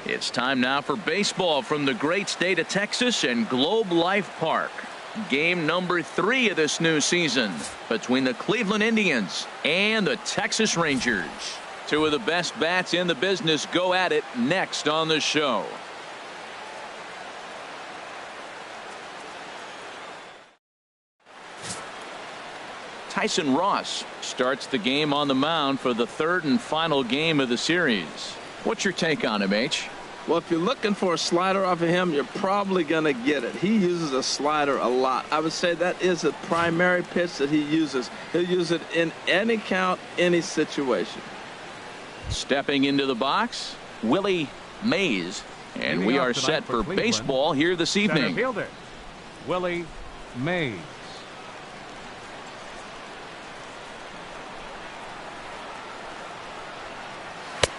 It's time now for baseball from the great state of Texas and Globe Life Park. Game number 3 of this new season between the Cleveland Indians and the Texas Rangers. Two of the best bats in the business go at it next on the show. Tyson Ross starts the game on the mound for the third and final game of the series. What's your take on him, H? Well, if you're looking for a slider off of him, you're probably going to get it. He uses a slider a lot. I would say that is a primary pitch that he uses. He'll use it in any count, any situation. Stepping into the box, Willie Mays. And we are set for baseball here this evening. Center fielder, Willie Mays.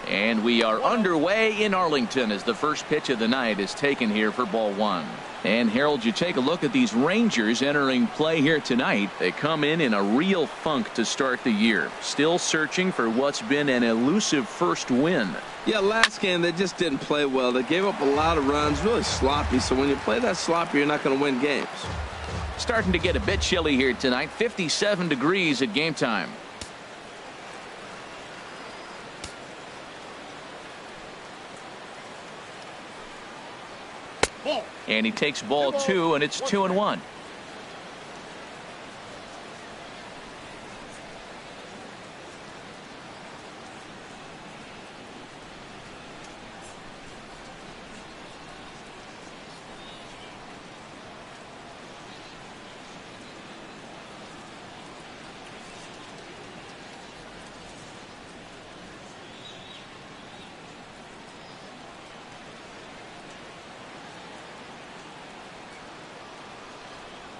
And we are underway in Arlington as the first pitch of the night is taken here for ball 1. And Harold, you take a look at these Rangers entering play here tonight. They come in a real funk to start the year. Still searching for what's been an elusive first win. Yeah, last game they just didn't play well. They gave up a lot of runs, really sloppy. So when you play that sloppy, you're not going to win games. Starting to get a bit chilly here tonight. 57 degrees at game time. And he takes ball 2, and it's 2-1.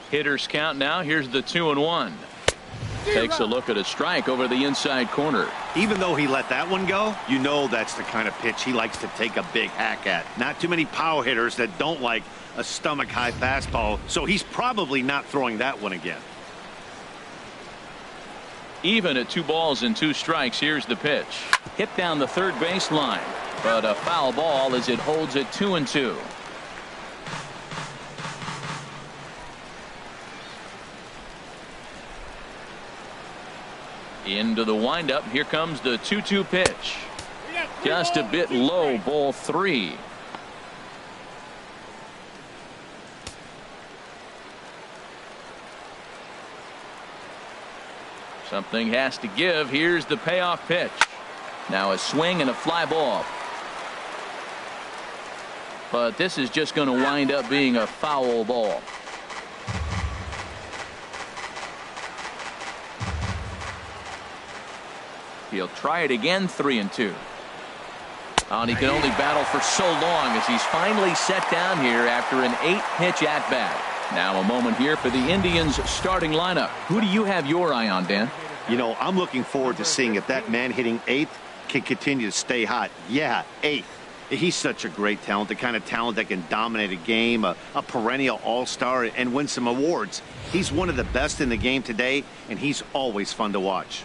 Hitters count now. Here's the 2-1. Takes a look at a strike over the inside corner. Even though he let that one go, you know that's the kind of pitch he likes to take a big hack at. Not too many power hitters that don't like a stomach high fastball, so he's probably not throwing that one again. Even at 2 balls and 2 strikes. Here's the pitch. Hit down the third baseline, but a foul ball as it holds it 2-2. Into the windup. Here comes the 2-2 pitch. Just a bit low. Ball 3. Something has to give. Here's the payoff pitch. Now a swing and a fly ball. But this is just going to wind up being a foul ball. He'll try it again. 3-2. And he can only battle for so long as he's finally set down here after an 8-pitch at bat. Now a moment here for the Indians starting lineup. Who do you have your eye on, Dan? You know, I'm looking forward to seeing if that man hitting 8th can continue to stay hot. Yeah, 8th. He's such a great talent, the kind of talent that can dominate a game, a perennial all-star, and win some awards. He's one of the best in the game today, and he's always fun to watch.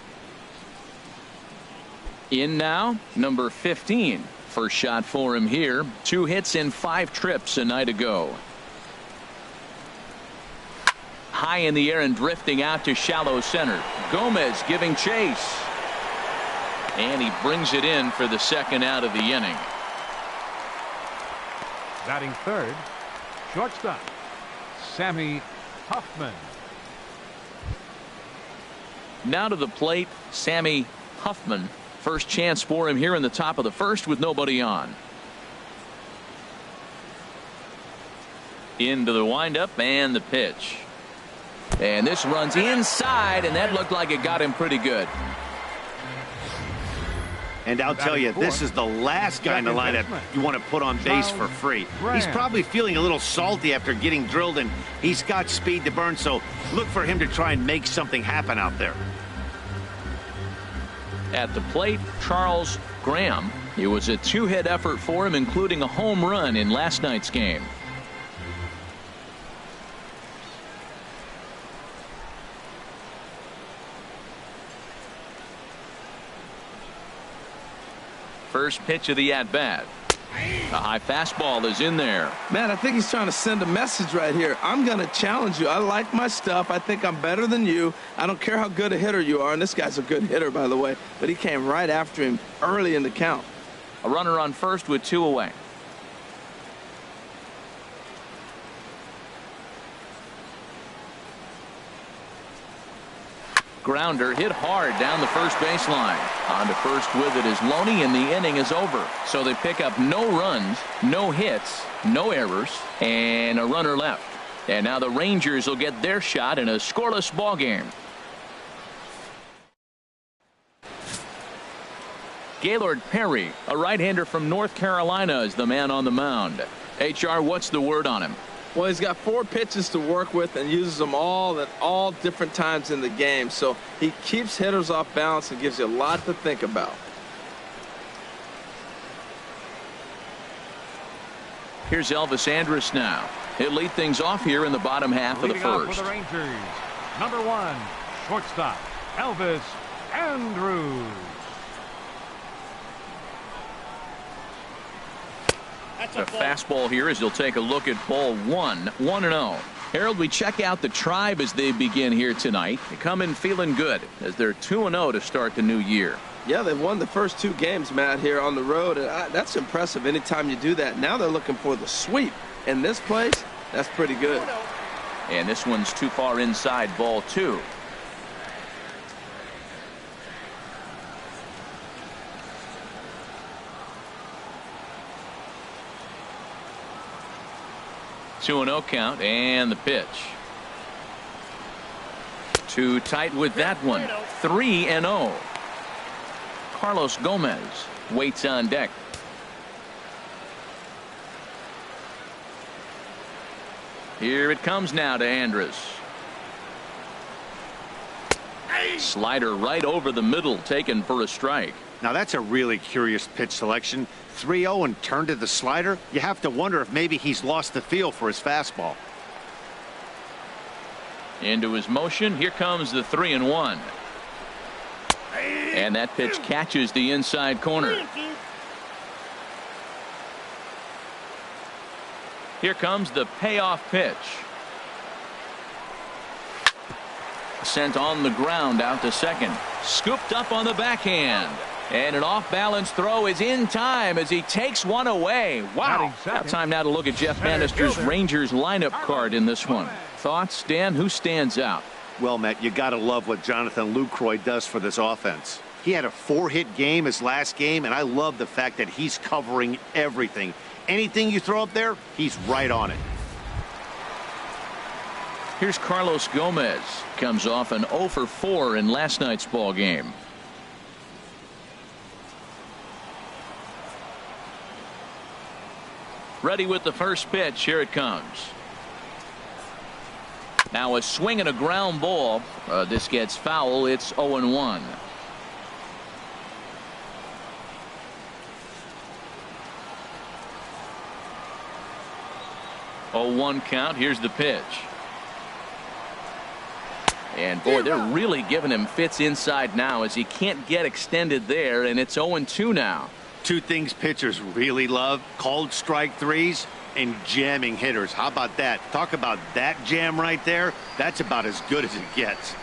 In now, number 15. First shot for him here. 2 hits in 5 trips a night ago. High in the air and drifting out to shallow center. Gomez giving chase. And he brings it in for the second out of the inning. Batting third, shortstop, Sammy Huffman. Now to the plate, Sammy Huffman. First chance for him here in the top of the first with nobody on. Into the windup and the pitch. And this runs inside, and that looked like it got him pretty good. And I'll tell you, this is the last guy in the lineup you want to put on base for free. He's probably feeling a little salty after getting drilled, and he's got speed to burn, so look for him to try and make something happen out there. At the plate, Charles Graham. It was a 2-hit effort for him, including a home run in last night's game. First pitch of the at-bat. A high fastball is in there. Man, I think he's trying to send a message right here. I'm going to challenge you. I like my stuff. I think I'm better than you. I don't care how good a hitter you are. And this guy's a good hitter, by the way. But he came right after him early in the count. A runner on first with 2 away. Grounder hit hard down the first baseline. On to first with it is Loney, and the inning is over. So they pick up no runs, no hits, no errors, and a runner left. And now the Rangers will get their shot in a scoreless ball game. Gaylord Perry, a right-hander from North Carolina, is the man on the mound. HR, what's the word on him? Well, he's got 4 pitches to work with and uses them all at all different times in the game. So he keeps hitters off balance and gives you a lot to think about. Here's Elvis Andrus now. He'll lead things off here in the bottom half of the first. For the Rangers, number 1, shortstop, Elvis Andrus. A fastball here as he'll take a look at ball 1, 1-0. Harold, we check out the Tribe as they begin here tonight. They come in feeling good as they're 2-0 to start the new year. Yeah, they've won the first 2 games, Matt, here on the road. And that's impressive anytime you do that. Now they're looking for the sweep. In this place, that's pretty good. And this one's too far inside, ball 2. Two and 0 count, and the pitch. Too tight with that one. 3-0. Carlos Gomez waits on deck. Here it comes now to Andrus. Slider right over the middle, taken for a strike. Now that's a really curious pitch selection. 3-0 and turned to the slider. You have to wonder if maybe he's lost the feel for his fastball. Into his motion. Here comes the 3-1. And that pitch catches the inside corner. Here comes the payoff pitch. Sent on the ground out to second. Scooped up on the backhand. And an off-balance throw is in time as he takes one away. Wow. Time now to look at Jeff Bannister's Rangers lineup card in this one. Thoughts, Dan? Who stands out? Well, Matt, you got to love what Jonathan Lucroy does for this offense. He had a 4-hit game his last game, and I love the fact that he's covering everything. Anything you throw up there, he's right on it. Here's Carlos Gomez. Comes off an 0 for 4 in last night's ball game. Ready with the first pitch. Here it comes. Now a swing and a ground ball. This gets foul. It's 0-1. Oh, 1 count. Here's the pitch. And boy, they're really giving him fits inside now as he can't get extended there, and it's 0-2 now. 2 things pitchers really love: called strike threes and jamming hitters. How about that? Talk about that jam right there. That's about as good as it gets.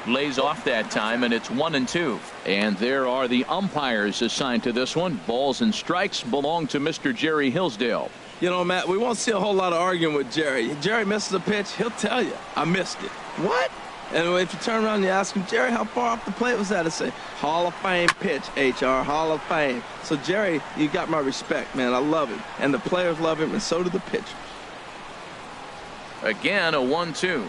Lays off that time, and it's 1-2. And there are the umpires assigned to this one. Balls and strikes belong to Mr. Jerry Hillsdale. You know, Matt, we won't see a whole lot of arguing with Jerry. Jerry misses a pitch, he'll tell you, I missed it. What? And if you turn around and you ask him, Jerry, how far off the plate was that? I say, Hall of Fame pitch, HR, Hall of Fame. So, Jerry, you got my respect, man. I love him. And the players love him, and so do the pitchers. Again, a 1-2.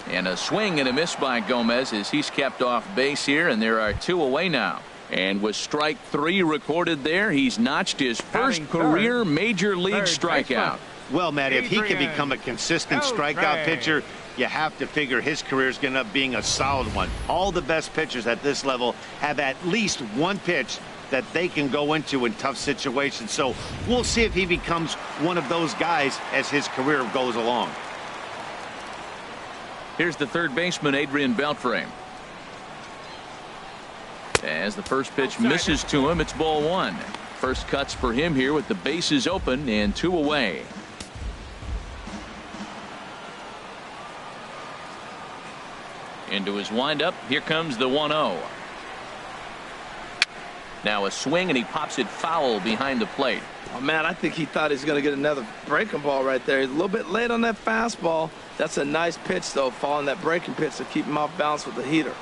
And a swing and a miss by Gomez as he's kept off base here, and there are 2 away now. And with strike 3 recorded there, he's notched his first career major league strikeout. Well, Matt, if he can become a consistent strikeout pitcher, you have to figure his career is going to end up being a solid one. All the best pitchers at this level have at least one pitch that they can go into in tough situations. So we'll see if he becomes one of those guys as his career goes along. Here's the third baseman, Adrian Beltre. As the first pitch misses to him, it's ball one. First cuts for him here with the bases open and 2 away. Into his windup. Here comes the 1-0. Now a swing, and he pops it foul behind the plate. Oh, man, I think he thought he was going to get another breaking ball right there. He's a little bit late on that fastball. That's a nice pitch, though, following that breaking pitch to keep him off balance with the heater.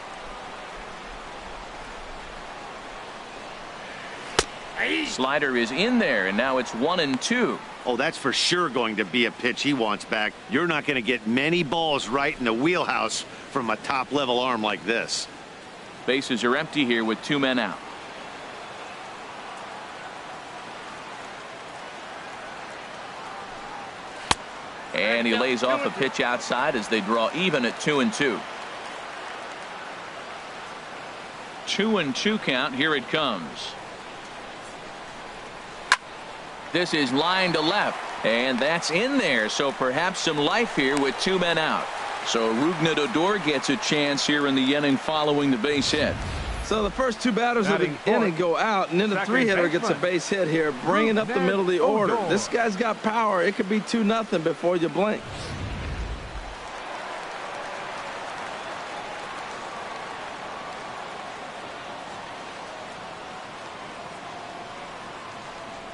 Slider is in there, and now it's 1-2. Oh, that's for sure going to be a pitch he wants back. You're not going to get many balls right in the wheelhouse from a top-level arm like this. Bases are empty here with 2 men out. And he lays off a pitch outside as they draw even at 2-2. 2-2 count. Here it comes. This is line to left, and that's in there, so perhaps some life here with 2 men out. So Rougned Odor gets a chance here in the inning following the base hit. So the first 2 batters of the inning go out, and then the 3-hitter gets a base hit here, bringing up the middle of the order. This guy's got power. It could be 2-0 before you blink.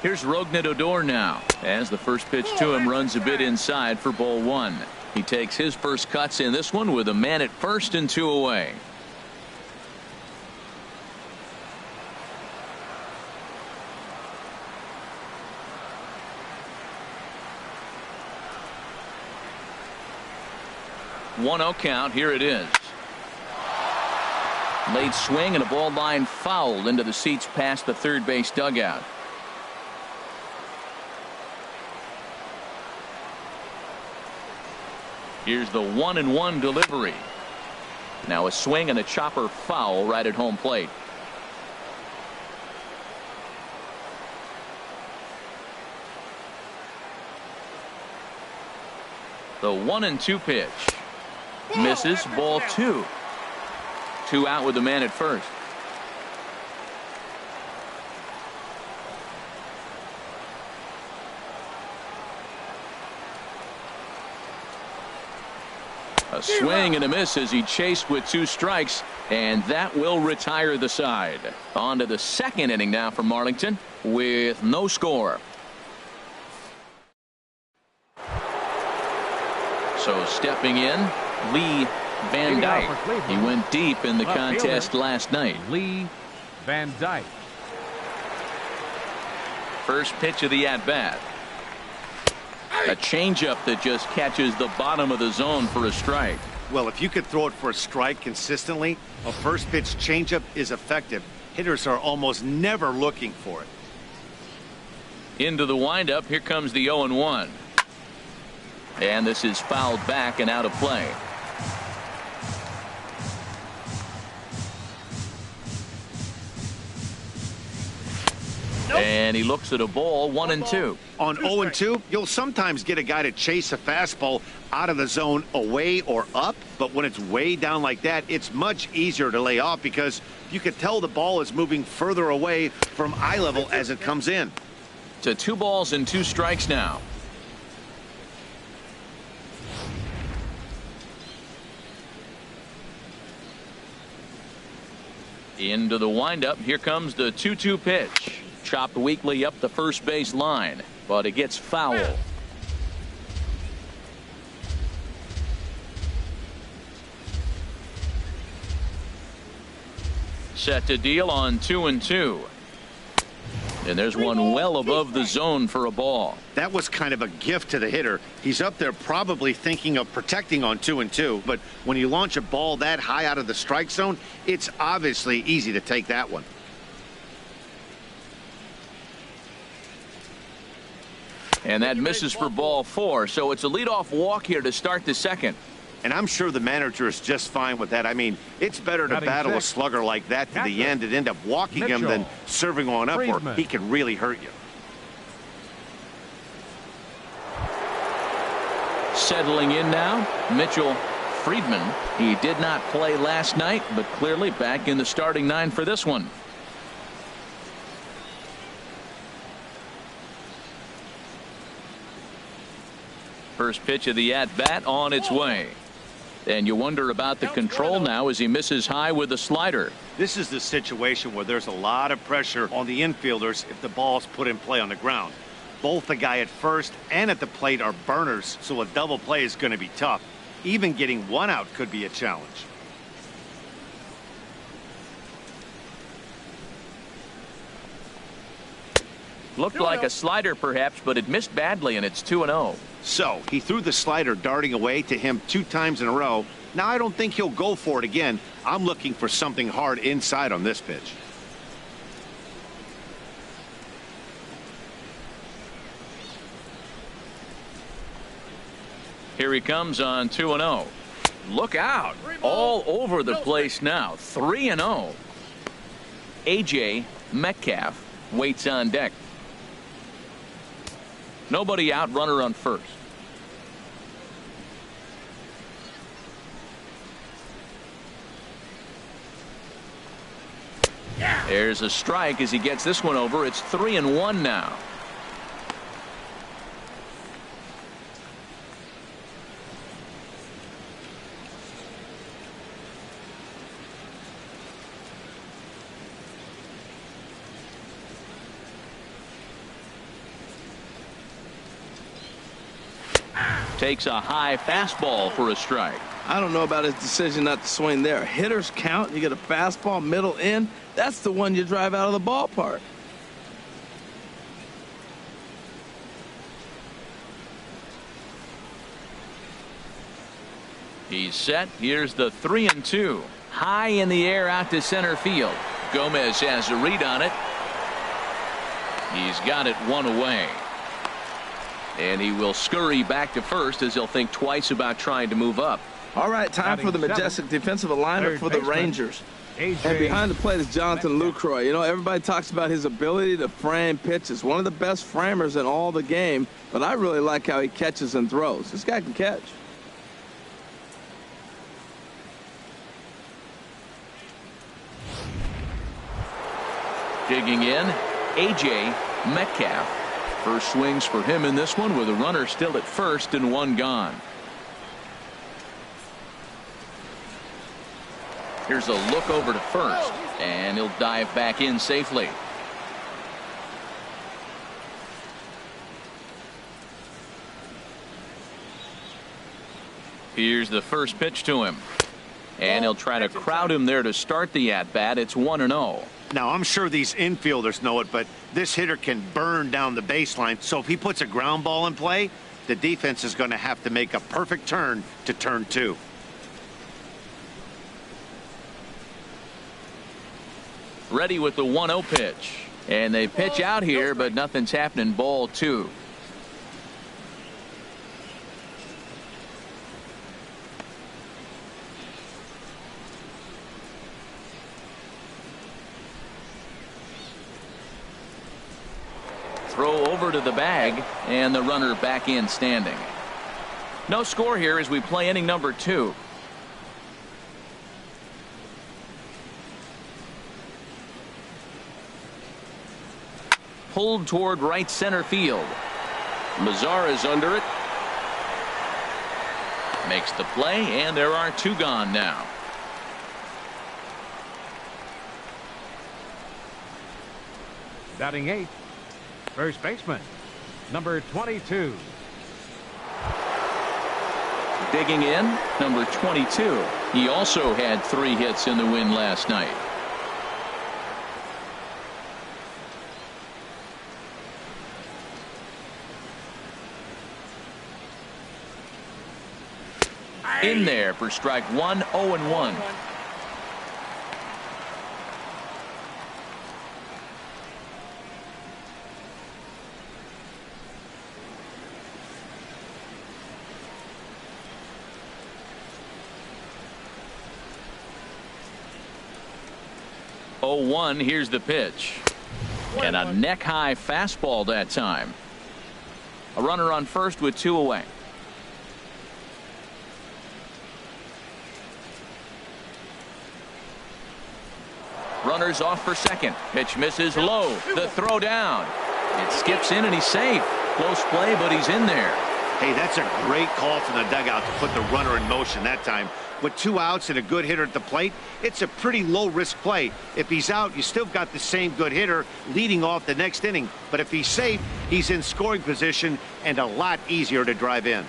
Here's Rougned Odor now, as the first pitch to him runs a bit inside for ball 1. He takes his first cuts in this one with a man at first and 2 away. One 0 count. Here it is. Late swing and a ball line fouled into the seats past the third base dugout. Here's the 1-1 delivery. Now a swing and a chopper foul right at home plate. The 1-2 pitch. Misses. Ball 2. 2 out with the man at first. A swing and a miss as he chased with 2 strikes, and that will retire the side. On to the second inning now for Marlington with no score. So stepping in, Lee Van Dyke. He went deep in the contest last night. Lee Van Dyke. First pitch of the at-bat. A changeup that just catches the bottom of the zone for a strike. Well, if you could throw it for a strike consistently, a first pitch changeup is effective. Hitters are almost never looking for it. Into the windup. Here comes the 0-1. And this is fouled back and out of play. And he looks at a ball. 1-2. On 0-2, you'll sometimes get a guy to chase a fastball out of the zone away or up, but when it's way down like that, it's much easier to lay off because you can tell the ball is moving further away from eye level as it comes in. To 2 balls and 2 strikes now. Into the windup. Here comes the 2-2 pitch. Chopped weakly up the first base line, but it gets foul. Set to deal on 2-2. And there's one well above the zone for a ball. That was kind of a gift to the hitter. He's up there probably thinking of protecting on 2-2, but when you launch a ball that high out of the strike zone, it's obviously easy to take that one. And that misses for ball 4, so it's a leadoff walk here to start the second. And I'm sure the manager is just fine with that. I mean, it's better to battle a slugger like that to the end and end up walking him than serving on up, or he can really hurt you. Settling in now, Mitchell Friedman. He did not play last night, but clearly back in the starting 9 for this one. First pitch of the at-bat on its way. And you wonder about the control now as he misses high with the slider. This is the situation where there's a lot of pressure on the infielders if the ball's put in play on the ground. Both the guy at first and at the plate are burners, so a double play is going to be tough. Even getting one out could be a challenge. Looked like a slider perhaps, but it missed badly, and it's 2-0. So he threw the slider darting away to him 2 times in a row. Now I don't think he'll go for it again. I'm looking for something hard inside on this pitch. Here he comes on 2-0. Look out. All over the place now. 3-0. A.J. Metcalf waits on deck. Nobody out, runner on first. There's a strike as he gets this one over. It's 3-1 now. Takes a high fastball for a strike. I don't know about his decision not to swing there. Hitters count. You get a fastball middle in. That's the one you drive out of the ballpark. He's set. Here's the 3-2. High in the air out to center field. Gomez has a read on it. He's got it one away. And he will scurry back to first as he'll think twice about trying to move up. All right, time for the majestic defensive alignment for the Rangers. And behind the plate is Jonathan Lucroy. You know, everybody talks about his ability to frame pitches. One of the best framers in all the game, but I really like how he catches and throws. This guy can catch. Digging in, A.J. Metcalf. First swings for him in this one with a runner still at first and one gone. Here's a look over to first, and he'll dive back in safely. Here's the first pitch to him, and he'll try to crowd him there to start the at-bat. It's 1-0. Now, I'm sure these infielders know it, but this hitter can burn down the baseline. So if he puts a ground ball in play, the defense is going to have to make a perfect turn to turn 2. Ready with the 1-0 pitch. And they pitch out here, but nothing's happening. Ball 2. Throw over to the bag, and the runner back in standing. No score here as we play inning number 2. Pulled toward right center field. Mazar is under it. Makes the play, and there are 2 gone now. Batting 8th, first baseman, number 22. Digging in, number 22. He also had 3 hits in the win last night. In there for strike 1, 0-1. Here's the pitch. And a neck-high fastball that time. A runner on first with 2 away. Runners off for second. Pitch misses low. The throw down. It skips in and he's safe. Close play, but he's in there. Hey, that's a great call from the dugout to put the runner in motion that time. With 2 outs and a good hitter at the plate, it's a pretty low-risk play. If he's out, you still got the same good hitter leading off the next inning. But if he's safe, he's in scoring position and a lot easier to drive in.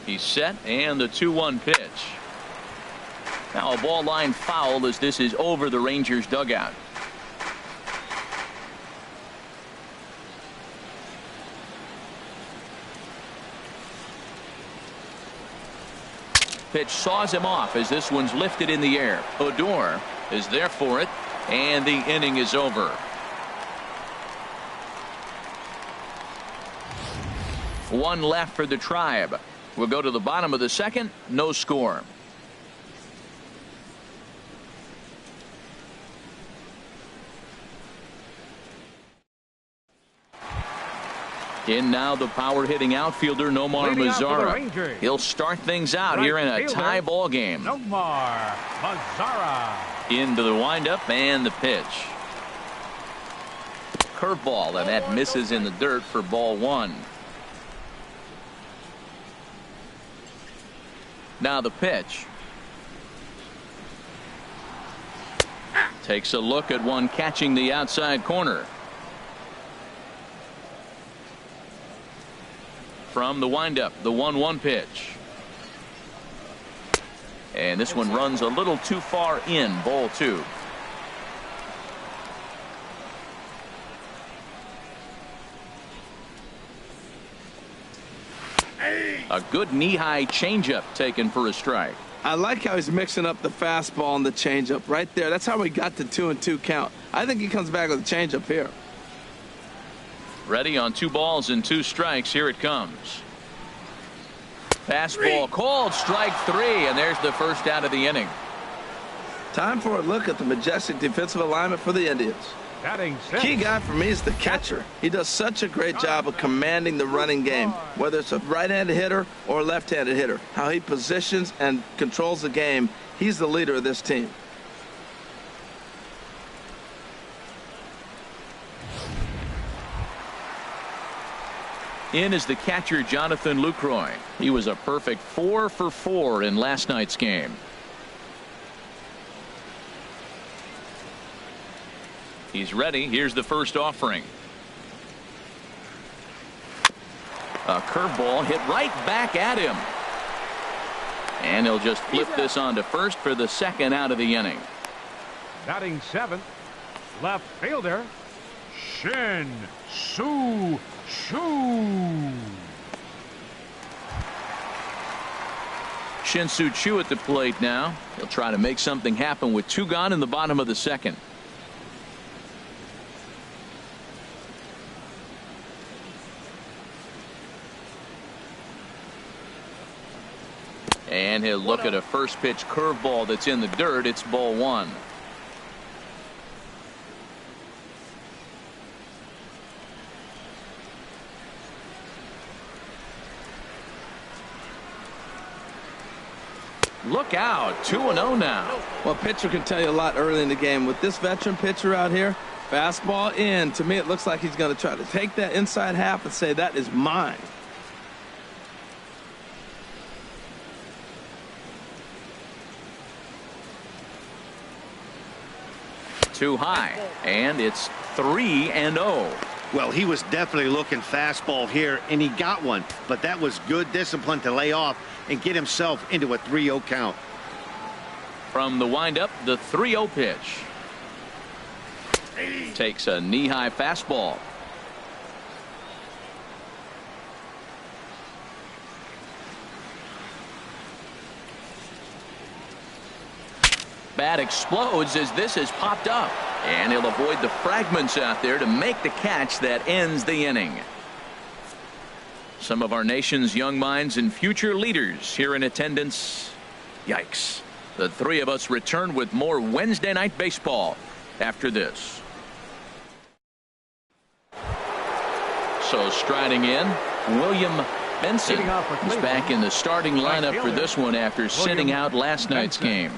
He's set, and the 2-1 pitch. Now a ball line foul as this is over the Rangers dugout. Pitch saws him off as this one's lifted in the air. Odor is there for it, and the inning is over. One left for the Tribe. We'll go to the bottom of the second. No score. In now the power hitting outfielder Nomar Mazara. He'll start things out here in a tie ball game. Nomar Mazara. Into the windup and the pitch. Curveball, and that misses in the dirt for ball 1. Now the pitch. Takes a look at one catching the outside corner. From the windup, the 1-1 pitch. And this one runs a little too far in, ball 2. A good knee-high changeup taken for a strike. I like how he's mixing up the fastball and the changeup right there. That's how we got the 2-2 count. I think he comes back with a changeup here. Ready on 2 balls and 2 strikes. Here it comes. Fastball called, strike 3, and there's the first out of the inning. Time for a look at the majestic defensive alignment for the Indians. Key guy for me is the catcher. He does such a great job of commanding the running game, whether it's a right-handed hitter or a left-handed hitter. How he positions and controls the game, he's the leader of this team. In is the catcher Jonathan Lucroy. He was a perfect 4 for 4 in last night's game. He's ready. Here's the first offering. A curveball hit right back at him. And he'll just flip this on to first for the second out of the inning. Batting 7th, left fielder Shin Soo Choo. Shin-Soo Choo at the plate now. He'll try to make something happen with 2 gone in the bottom of the second. And he'll look at a first pitch curveball that's in the dirt. It's ball 1. Look out, 2-0 now. Well, pitcher can tell you a lot early in the game. With this veteran pitcher out here, fastball in. To me, it looks like he's going to try to take that inside half and say, that is mine. Too high, and it's 3-0. Well, he was definitely looking fastball here, and he got one. But that was good discipline to lay off and get himself into a 3-0 count. From the windup, the 3-0 pitch. Takes a knee-high fastball. Bat explodes as this has popped up, and he'll avoid the fragments out there to make the catch that ends the inning. Some of our nation's young minds and future leaders here in attendance. Yikes. The 3 of us return with more Wednesday Night Baseball after this. So striding in, William Benson Leading off for is Cleveland, back in the starting right lineup for fielder, this one after sitting out last night's game.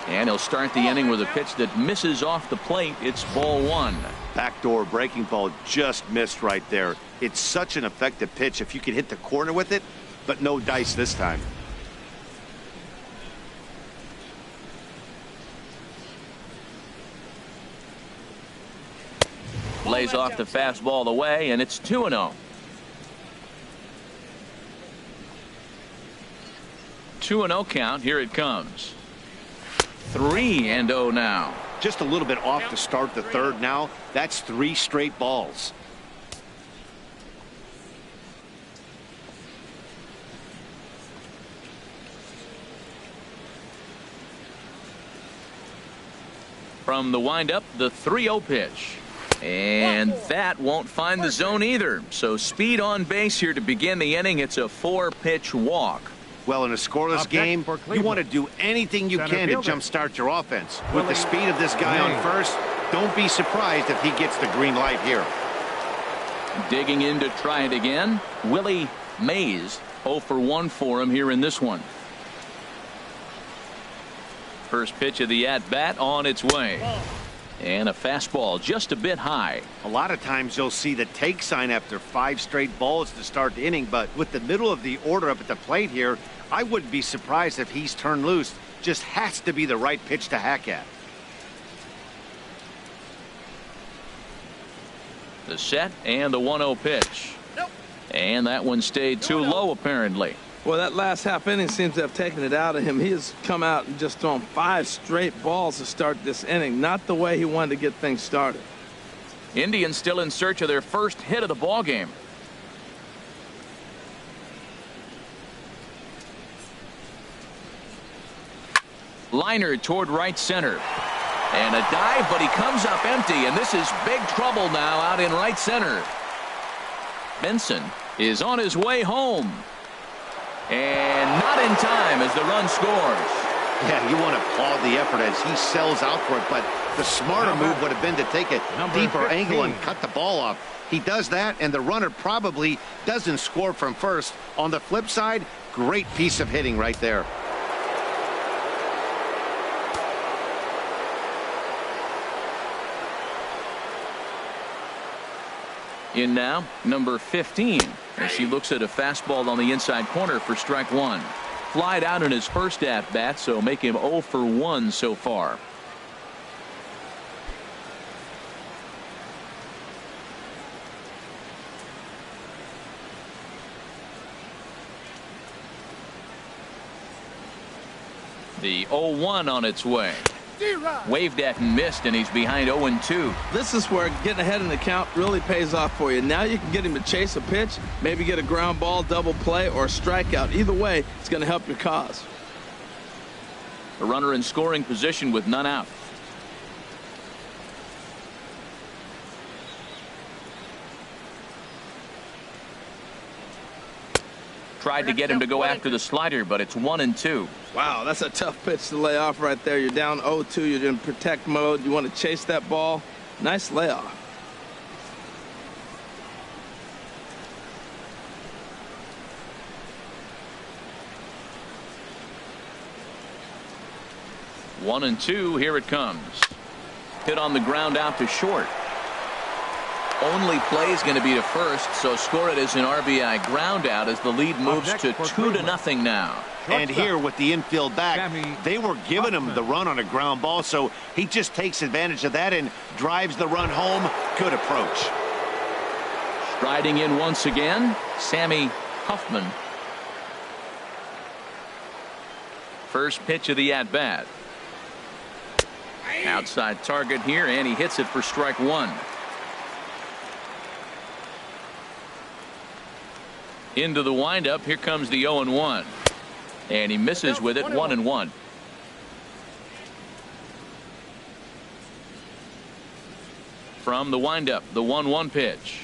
And he'll start the inning with a pitch that misses off the plate. It's ball one. Backdoor breaking ball just missed right there. It's such an effective pitch if you can hit the corner with it, but no dice this time. Lays off the fastball away, and it's 2-0. 2-0 count. Here it comes. 3-0 now. Just a little bit off to start the third now. That's 3 straight balls. From the windup, the 3-0 pitch. And that won't find the zone either. So speed on base here to begin the inning. It's a 4-pitch walk. Well, in a scoreless game, you want to do anything you can to jumpstart your offense. With the speed of this guy on first, don't be surprised if he gets the green light here. Digging in to try it again, Willie Mays. 0 for 1 for him here in this one. First pitch of the at-bat on its way. And a fastball just a bit high. A lot of times you'll see the take sign after 5 straight balls to start the inning, but with the middle of the order up at the plate here, I wouldn't be surprised if he's turned loose. Just has to be the right pitch to hack at. The set and the 1-0 pitch. And that one stayed too low apparently. Well, that last half inning seems to have taken it out of him. He has come out and just thrown 5 straight balls to start this inning. Not the way he wanted to get things started. Indians still in search of their first hit of the ball game. Liner toward right center. And a dive, but he comes up empty, and this is big trouble now out in right center. Benson is on his way home. And not in time as the run scores. Yeah, you want to applaud the effort as he sells out for it, but the smarter move would have been to take a deeper angle and cut the ball off. He does that, and the runner probably doesn't score from first. On the flip side, great piece of hitting right there. In now, number 15, as he looks at a fastball on the inside corner for strike 1. Flied out in his first at-bat, so make him 0 for 1 so far. The 0-1 on its way. Waved at and missed, and he's behind 0-2. This is where getting ahead in the count really pays off for you. Now you can get him to chase a pitch, maybe get a ground ball, double play, or a strikeout. Either way, it's going to help your cause. A runner in scoring position with none out. Tried to get him to go after the slider, but it's 1-2. Wow, that's a tough pitch to lay off right there. You're down 0-2. You're in protect mode. You want to chase that ball. Nice layoff. One and two. Here it comes. Hit on the ground out to short. Only play is going to be to first, so score it as an RBI ground out as the lead moves to 2-0 now. And here with the infield back, they were giving him the run on a ground ball, so he just takes advantage of that and drives the run home. Good approach. Striding in once again, Sammy Huffman. First pitch of the at-bat. Outside target here, and he hits it for strike 1. Into the windup. Here comes the 0-1. And he misses with it. 1-1. From the windup, the 1-1 pitch.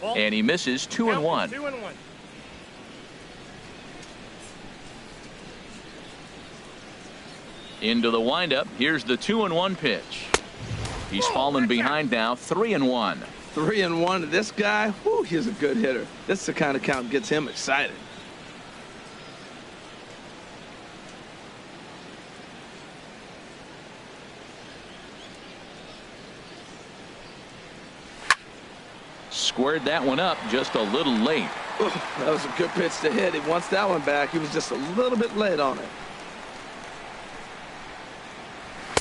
And he misses. 2-1. Into the windup. Here's the 2-1 pitch. He's fallen behind now. 3-1. 3-1. This guy, whoo, he's a good hitter. This is the kind of count that gets him excited. Squared that one up just a little late. Ooh, that was a good pitch to hit. He wants that one back. He was just a little bit late on it.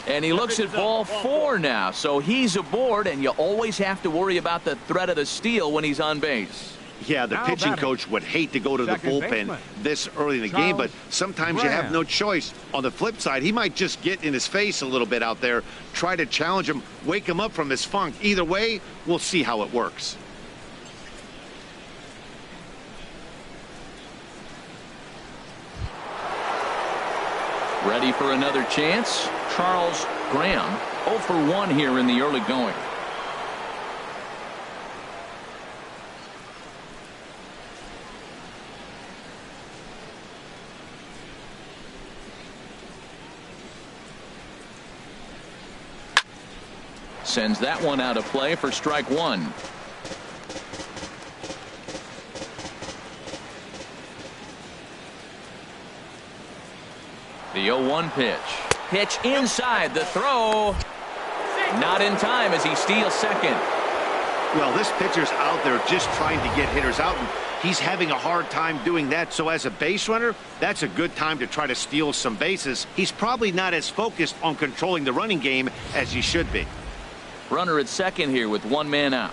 And he looks at ball 4 now, so he's aboard, and you always have to worry about the threat of the steal when he's on base. Yeah, the pitching coach would hate to go to the bullpen this early in the game, but sometimes you have no choice. On the flip side, he might just get in his face a little bit out there, try to challenge him, wake him up from his funk. Either way, we'll see how it works. Ready for another chance? Charles Graham, 0 for 1 here in the early going. Sends that one out of play for strike 1. The 0-1 pitch. Pitch inside. The throw. Not in time as he steals second. Well, this pitcher's out there just trying to get hitters out, and he's having a hard time doing that. So as a base runner, that's a good time to try to steal some bases. He's probably not as focused on controlling the running game as he should be. Runner at second here with 1 man out.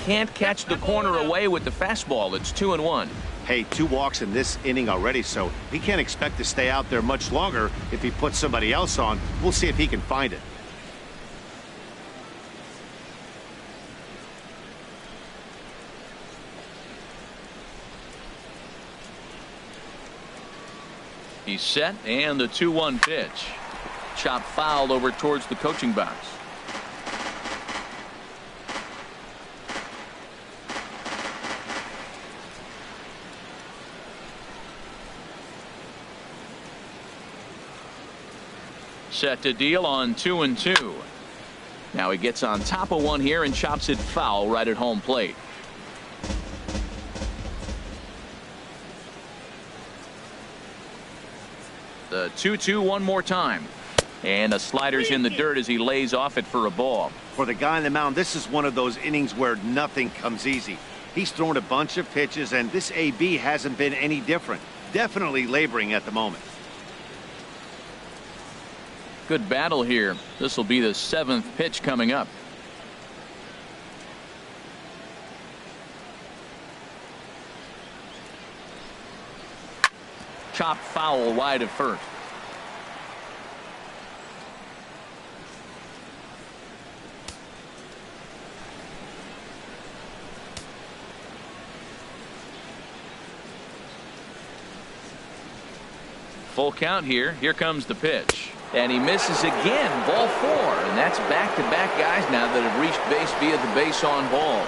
Can't catch the corner away with the fastball. It's 2-1. Hey, 2 walks in this inning already, so he can't expect to stay out there much longer if he puts somebody else on. We'll see if he can find it. He's set, and the 2-1 pitch. Chop fouled over towards the coaching box. Set to deal on 2-2. Now he gets on top of one here and chops it foul right at home plate. The 2-2 one more time. And the slider's in the dirt as he lays off it for a ball. For the guy on the mound, this is one of those innings where nothing comes easy. He's thrown a bunch of pitches, and this AB hasn't been any different. Definitely laboring at the moment. Good battle here. This will be the 7th pitch coming up. Chop foul wide of first. Full count here. Here comes the pitch. And he misses again. Ball 4. And that's back-to-back guys now that have reached base via the base on ball.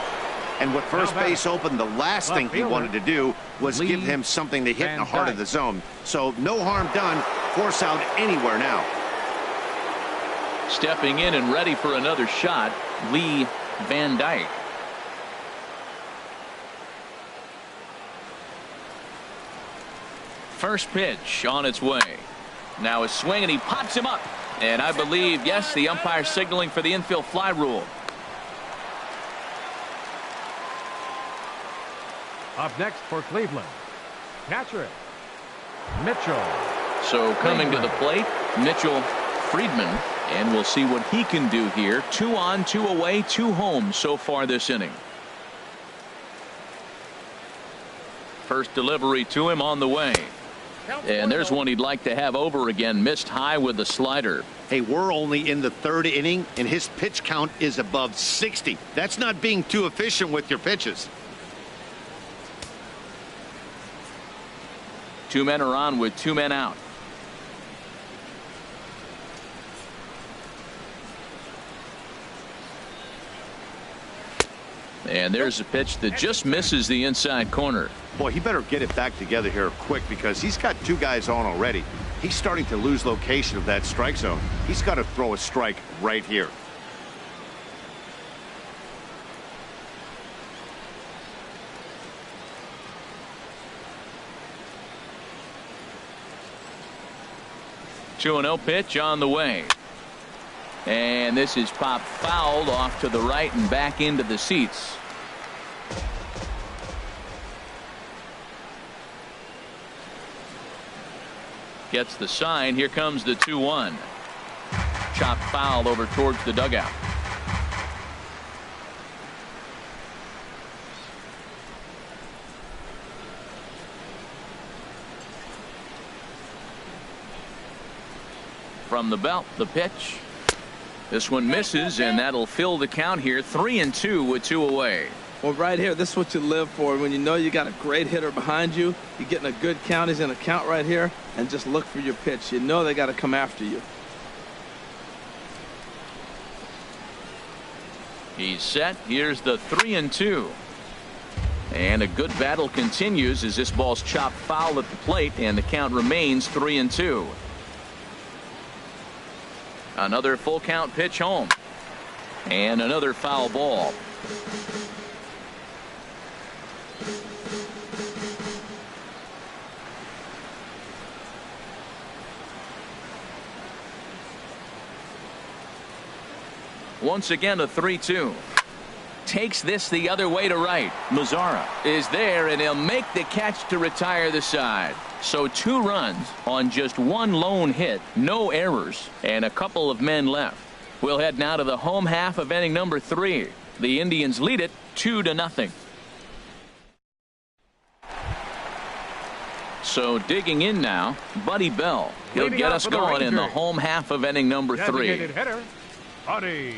And with first base open, the last thing he wanted to do was give him something to hit in the heart of the zone. So no harm done. Force out anywhere now. Stepping in and ready for another shot, Lee Van Dyke. First pitch on its way. Now a swing, and he pops him up. And I believe, yes, the umpire signaling for the infield fly rule. Up next for Cleveland, catcher Mitchell. So coming to the plate, Mitchell Friedman. And we'll see what he can do here. 2 on, 2 away, 2 home so far this inning. First delivery to him on the way. And there's one he'd like to have over again. Missed high with the slider. Hey, we're only in the 3rd inning, and his pitch count is above 60. That's not being too efficient with your pitches. 2 men are on with 2 men out. And there's a pitch that just misses the inside corner. Boy, he better get it back together here quick because he's got two guys on already. He's starting to lose location of that strike zone. He's got to throw a strike right here. Two 2-0 pitch on the way. And this is popped fouled off to the right and back into the seats. Gets the sign. Here comes the 2-1. Chopped foul over towards the dugout. From the belt, the pitch. This one misses, and that'll fill the count here. 3-2 with 2 away. Well, right here, this is what you live for. When you know you got a great hitter behind you, you're getting a good count. He's in a count right here, and just look for your pitch. You know they got to come after you. He's set. Here's the 3-2. And a good battle continues as this ball's chopped foul at the plate, and the count remains 3-2. Another full count pitch home. And another foul ball. Once again, a 3-2. Takes this the other way to right. Mazara is there, and he'll make the catch to retire the side. So 2 runs on just 1 lone hit, no errors, and a couple of men left. We'll head now to the home half of inning number 3. The Indians lead it 2-0. So digging in now, Buddy Bell. He'll get us going in the home half of inning number 3. Designated hitter, Buddy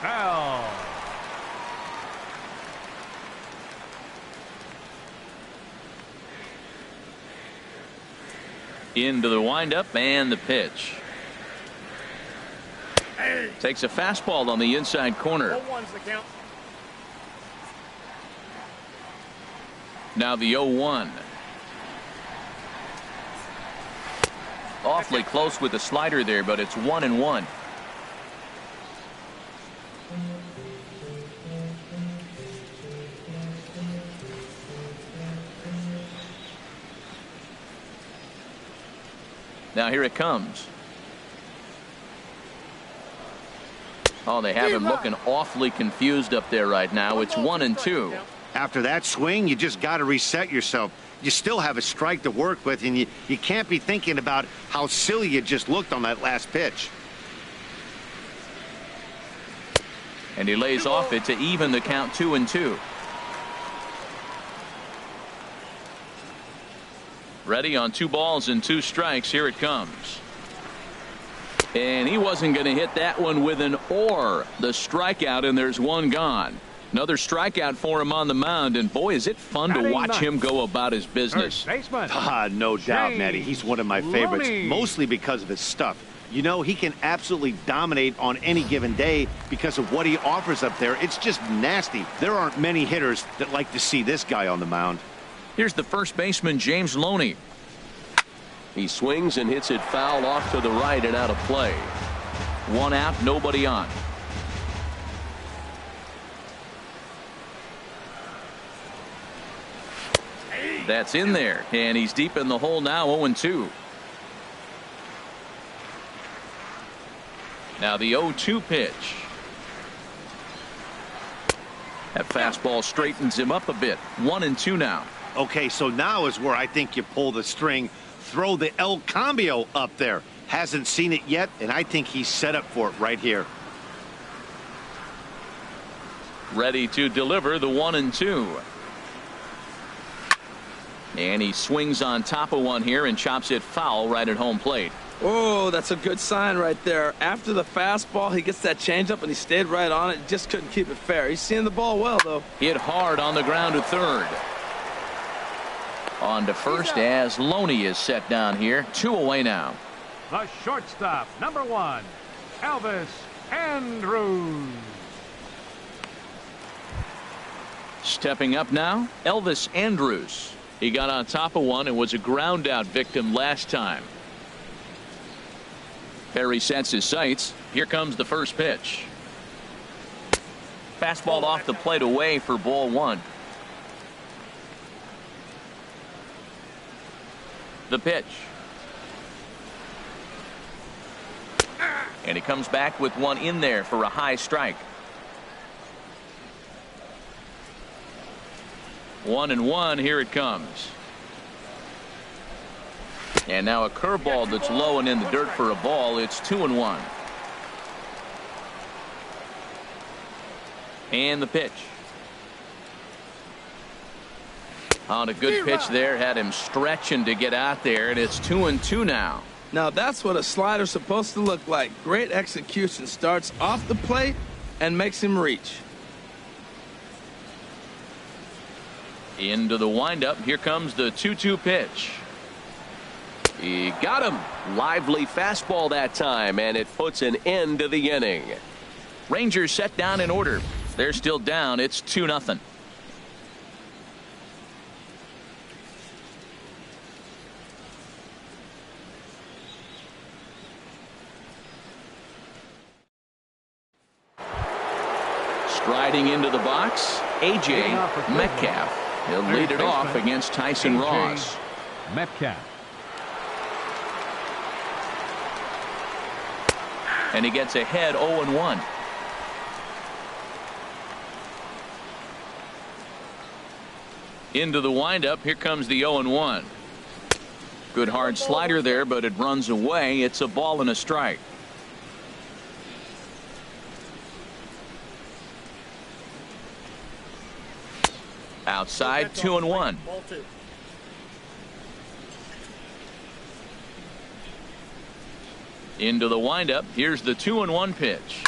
Bell. Into the windup and the pitch. Takes a fastball on the inside corner. Now the 0-1. Awfully close with the slider there, but it's 1-1. Now here it comes. Oh, they have him looking awfully confused up there right now. It's 1-2. After that swing, you just got to reset yourself. You still have a strike to work with, and you can't be thinking about how silly you just looked on that last pitch. And he lays off it to even the count 2-2. Ready on 2 balls and 2 strikes. Here it comes. And he wasn't going to hit that one with an or. The strikeout, and there's 1 gone. Another strikeout for him on the mound, and boy, is it fun to watch him go about his business. No doubt, Matty. He's one of my favorites, mostly because of his stuff. You know, he can absolutely dominate on any given day because of what he offers up there. It's just nasty. There aren't many hitters that like to see this guy on the mound. Here's the first baseman, James Loney. He swings and hits it foul off to the right and out of play. 1 out, nobody on. That's in there, and he's deep in the hole now, 0-2. Now the 0-2 pitch. That fastball straightens him up a bit. 1-2 now. Okay, so now is where I think you pull the string. Throw the El Cambio up there. Hasn't seen it yet, and I think he's set up for it right here. Ready to deliver the 1-2. And he swings on top of one here and chops it foul right at home plate. Oh, that's a good sign right there. After the fastball, he gets that changeup, and he stayed right on it. Just couldn't keep it fair. He's seeing the ball well, though. Hit hard on the ground to third. On to first as Loney is set down here. 2 away now. The shortstop, number 1, Elvis Andrus. Stepping up now, Elvis Andrus. He got on top of one and was a ground out victim last time. Perry sets his sights. Here comes the first pitch. Fastball off the plate away for ball one. The pitch. And he comes back with one in there for a high strike. 1-1. Here it comes. And now a curveball that's low and in the dirt for a ball. It's 2-1. And the pitch. On a good pitch there, had him stretching to get out there, and it's 2-2 now. Now that's what a slider's supposed to look like. Great execution. Starts off the plate and makes him reach. Into the windup. Here comes the 2-2 pitch. He got him. Lively fastball that time, and it puts an end to the inning. Rangers set down in order. They're still down. It's 2-0. Striding into the box, A.J. Metcalf. He'll lead it off against Tyson Ross. Metcalf. And he gets ahead 0-1. Into the windup. Here comes the 0-1. Good hard slider there, but it runs away. It's a ball and a strike. Outside, 2-1. Into the windup. Here's the 2-1 pitch.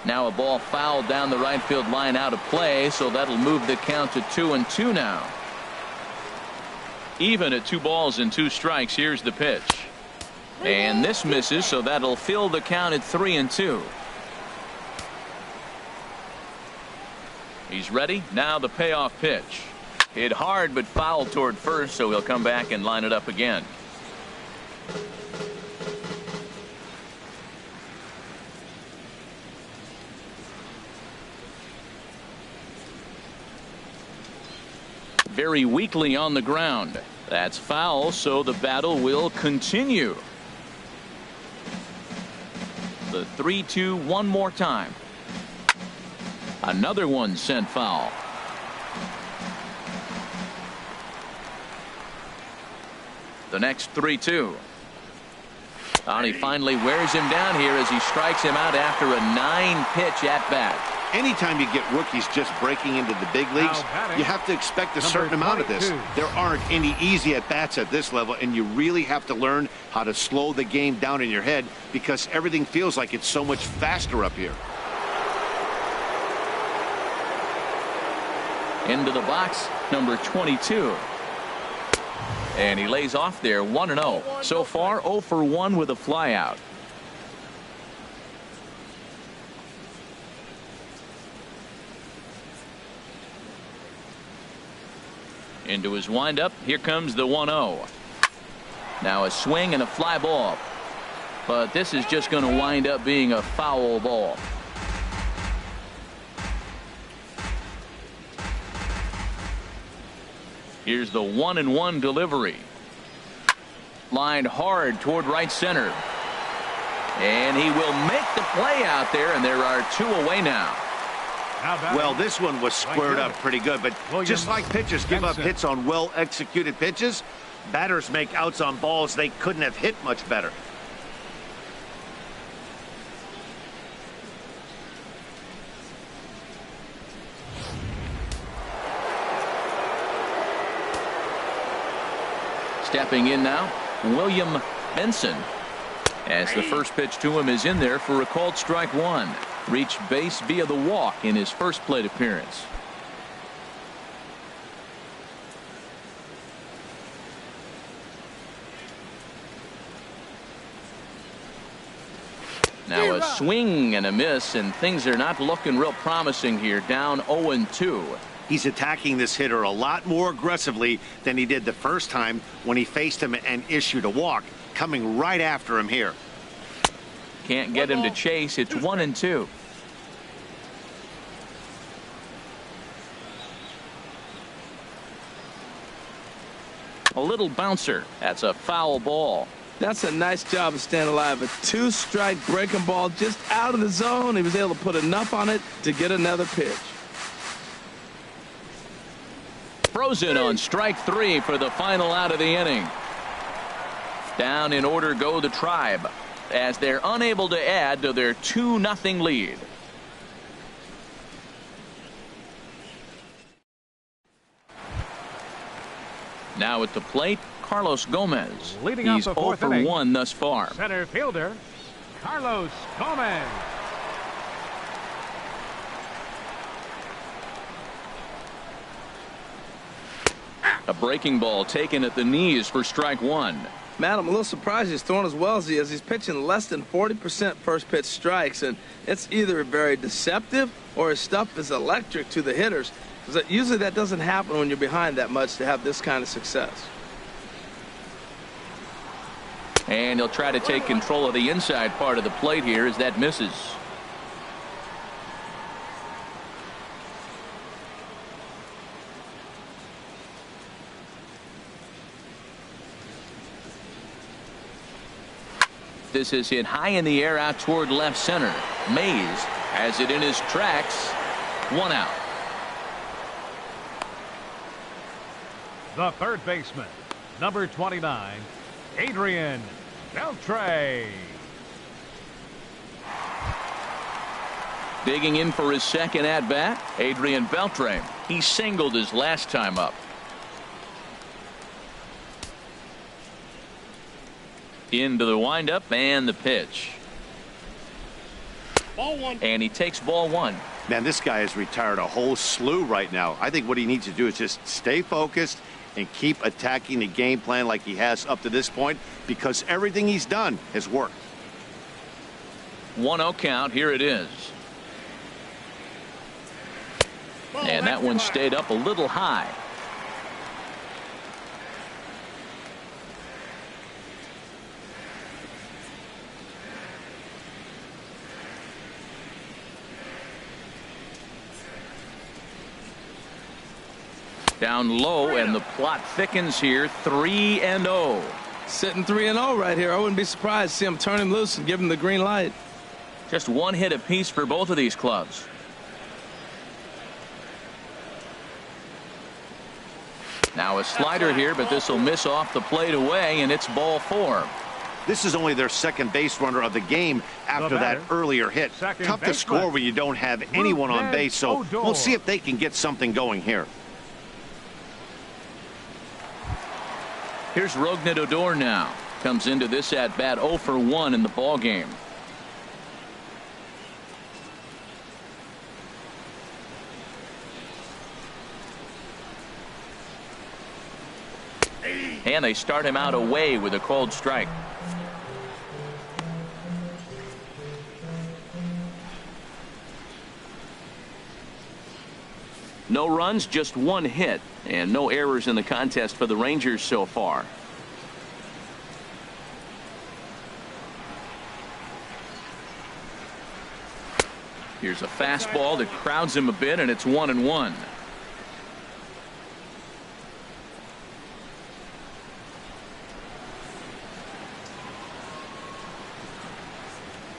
Now a ball fouled down the right field line out of play, so that'll move the count to 2-2 now. Even at 2 balls and 2 strikes. Here's the pitch. And this misses, so that'll fill the count at 3-2. He's ready. Now the payoff pitch. Hit hard but fouled toward first, so he'll come back and line it up again. Very weakly on the ground. That's foul, so the battle will continue. The 3-2 one more time. Another one sent foul. The next 3-2. And he finally wears him down here as he strikes him out after a 9-pitch at bat. Anytime you get rookies just breaking into the big leagues, you have to expect a certain amount of this. There aren't any easy at-bats at this level, and you really have to learn how to slow the game down in your head because everything feels like it's so much faster up here. Into the box, number 22. And he lays off there, 1-0. So far, 0 for 1 with a flyout. Into his windup. Here comes the 1-0. Now a swing and a fly ball. But this is just going to wind up being a foul ball. Here's the 1-1 delivery. Lined hard toward right center. And he will make the play out there, and there are 2 away now. Well, this one was squared up pretty good, but just like pitchers give up hits on well-executed pitches, batters make outs on balls they couldn't have hit much better. Stepping in now, William Benson. As the first pitch to him is in there for a called strike 1. Reached base via the walk in his first plate appearance. Now a swing and a miss, and things are not looking real promising here. Down 0-2. He's attacking this hitter a lot more aggressively than he did the first time when he faced him and issued a walk, coming right after him here. Can't get him to chase. It's 1-2. A little bouncer. That's a foul ball. That's a nice job of staying alive. A 2-strike breaking ball just out of the zone. He was able to put enough on it to get another pitch. Frozen on strike 3 for the final out of the inning. Down in order go the Tribe as they're unable to add to their 2-0 lead. Now at the plate, Carlos Gomez. Leading off He's the 0 fourth for inning. 1 thus far. Center fielder, Carlos Gomez. A breaking ball taken at the knees for strike 1. Matt, I'm a little surprised he's throwing as well as he is. He's pitching less than 40% first pitch strikes, and it's either very deceptive or his stuff is electric to the hitters. Because usually that doesn't happen when you're behind that much to have this kind of success. And he'll try to take control of the inside part of the plate here as that misses. This is hit high in the air out toward left center. Mays has it in his tracks. 1 out. The third baseman, number 29, Adrian Beltre. Digging in for his second at bat, Adrian Beltre. He singled his last time up. Into the windup and the pitch. Ball 1. And he takes ball 1. Man, this guy has retired a whole slew right now. I think what he needs to do is just stay focused and keep attacking the game plan like he has up to this point, because everything he's done has worked. 1-0 count. Here it is. And that one stayed up a little high. Down low, and the plot thickens here. 3-0. Sitting 3-0 right here. I wouldn't be surprised to see him turn him loose and give him the green light. Just 1 hit apiece for both of these clubs. Now a slider here, but this will miss off the plate away, and it's ball 4. This is only their second base runner of the game after that earlier hit. Tough to score when you don't have anyone on base, so we'll see if they can get something going here. Here's Rougned Odor now. Comes into this at bat 0 for 1 in the ball game. And they start him out away with a called strike. No runs, just 1 hit, and no errors in the contest for the Rangers so far. Here's a fastball that crowds him a bit, and it's 1-1.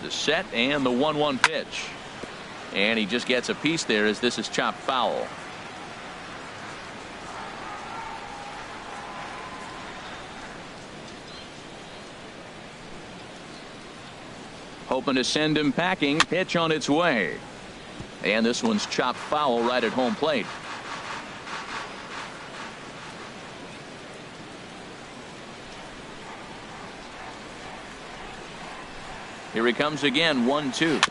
The set and the 1-1 pitch. And he just gets a piece there as this is chopped foul. Hoping to send him packing. Pitch on its way. And this one's chopped foul right at home plate. Here he comes again. 1-2.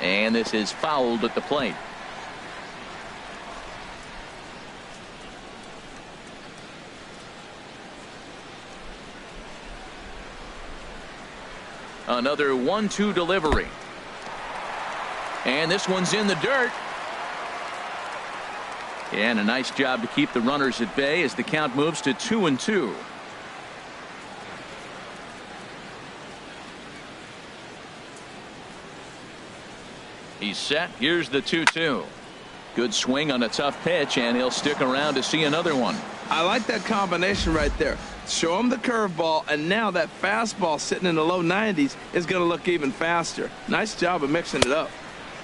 And this is fouled at the plate. Another 1-2 delivery. And this one's in the dirt. And a nice job to keep the runners at bay as the count moves to 2-2. He's set. Here's the 2-2. Good swing on a tough pitch, and he'll stick around to see another one. I like that combination right there. Show him the curveball, and now that fastball sitting in the low 90s is going to look even faster. Nice job of mixing it up.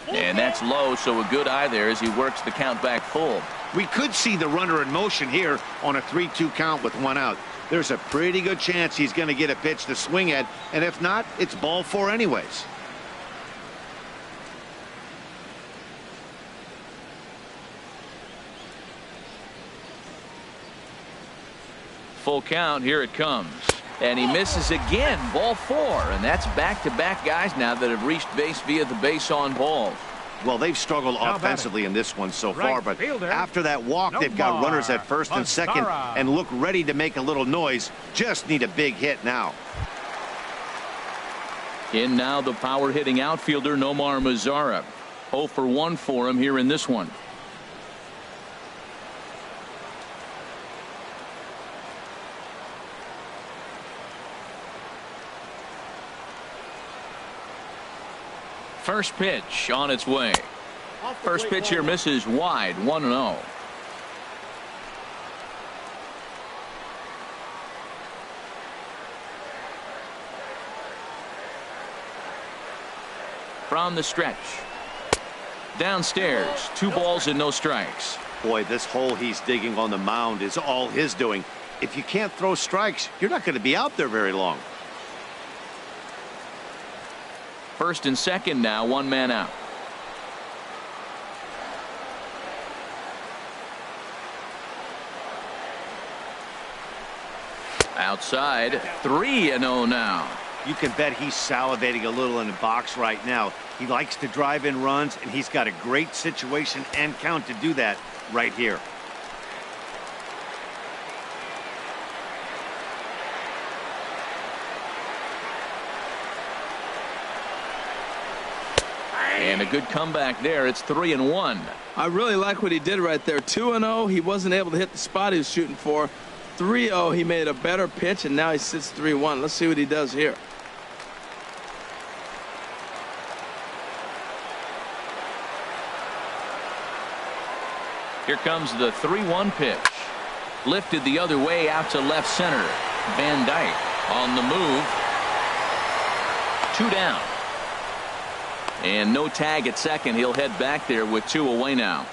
And that's low, so a good eye there as he works the count back full. We could see the runner in motion here on a 3-2 count with one out. There's a pretty good chance he's going to get a pitch to swing at, and if not, it's ball 4 anyways. Full count. Here it comes. And he misses again. Ball 4. And that's back-to-back guys now that have reached base via the base on ball. Well, they've struggled offensively in this one so far, but after that walk, they've got runners at first and second and look ready to make a little noise. Just need a big hit now. In now the power-hitting outfielder Nomar Mazara. 0 for 1 for him here in this one. First pitch on its way. First pitch here misses wide. 1-0. From the stretch. Downstairs. 2 balls and no strikes. Boy, this hole he's digging on the mound is all his doing. If you can't throw strikes, you're not going to be out there very long. First and second now, 1 man out. Outside, 3-0 now. You can bet he's salivating a little in the box right now. He likes to drive in runs, and he's got a great situation and count to do that right here. And a good comeback there. It's 3-1. I really like what he did right there. 2-0. He wasn't able to hit the spot he was shooting for. 3-0. He made a better pitch, and now he sits 3-1. Let's see what he does here. Here comes the 3-1 pitch. Lifted the other way out to left center. Van Dyke on the move. 2 down. And no tag at second. He'll head back there with 2 away now.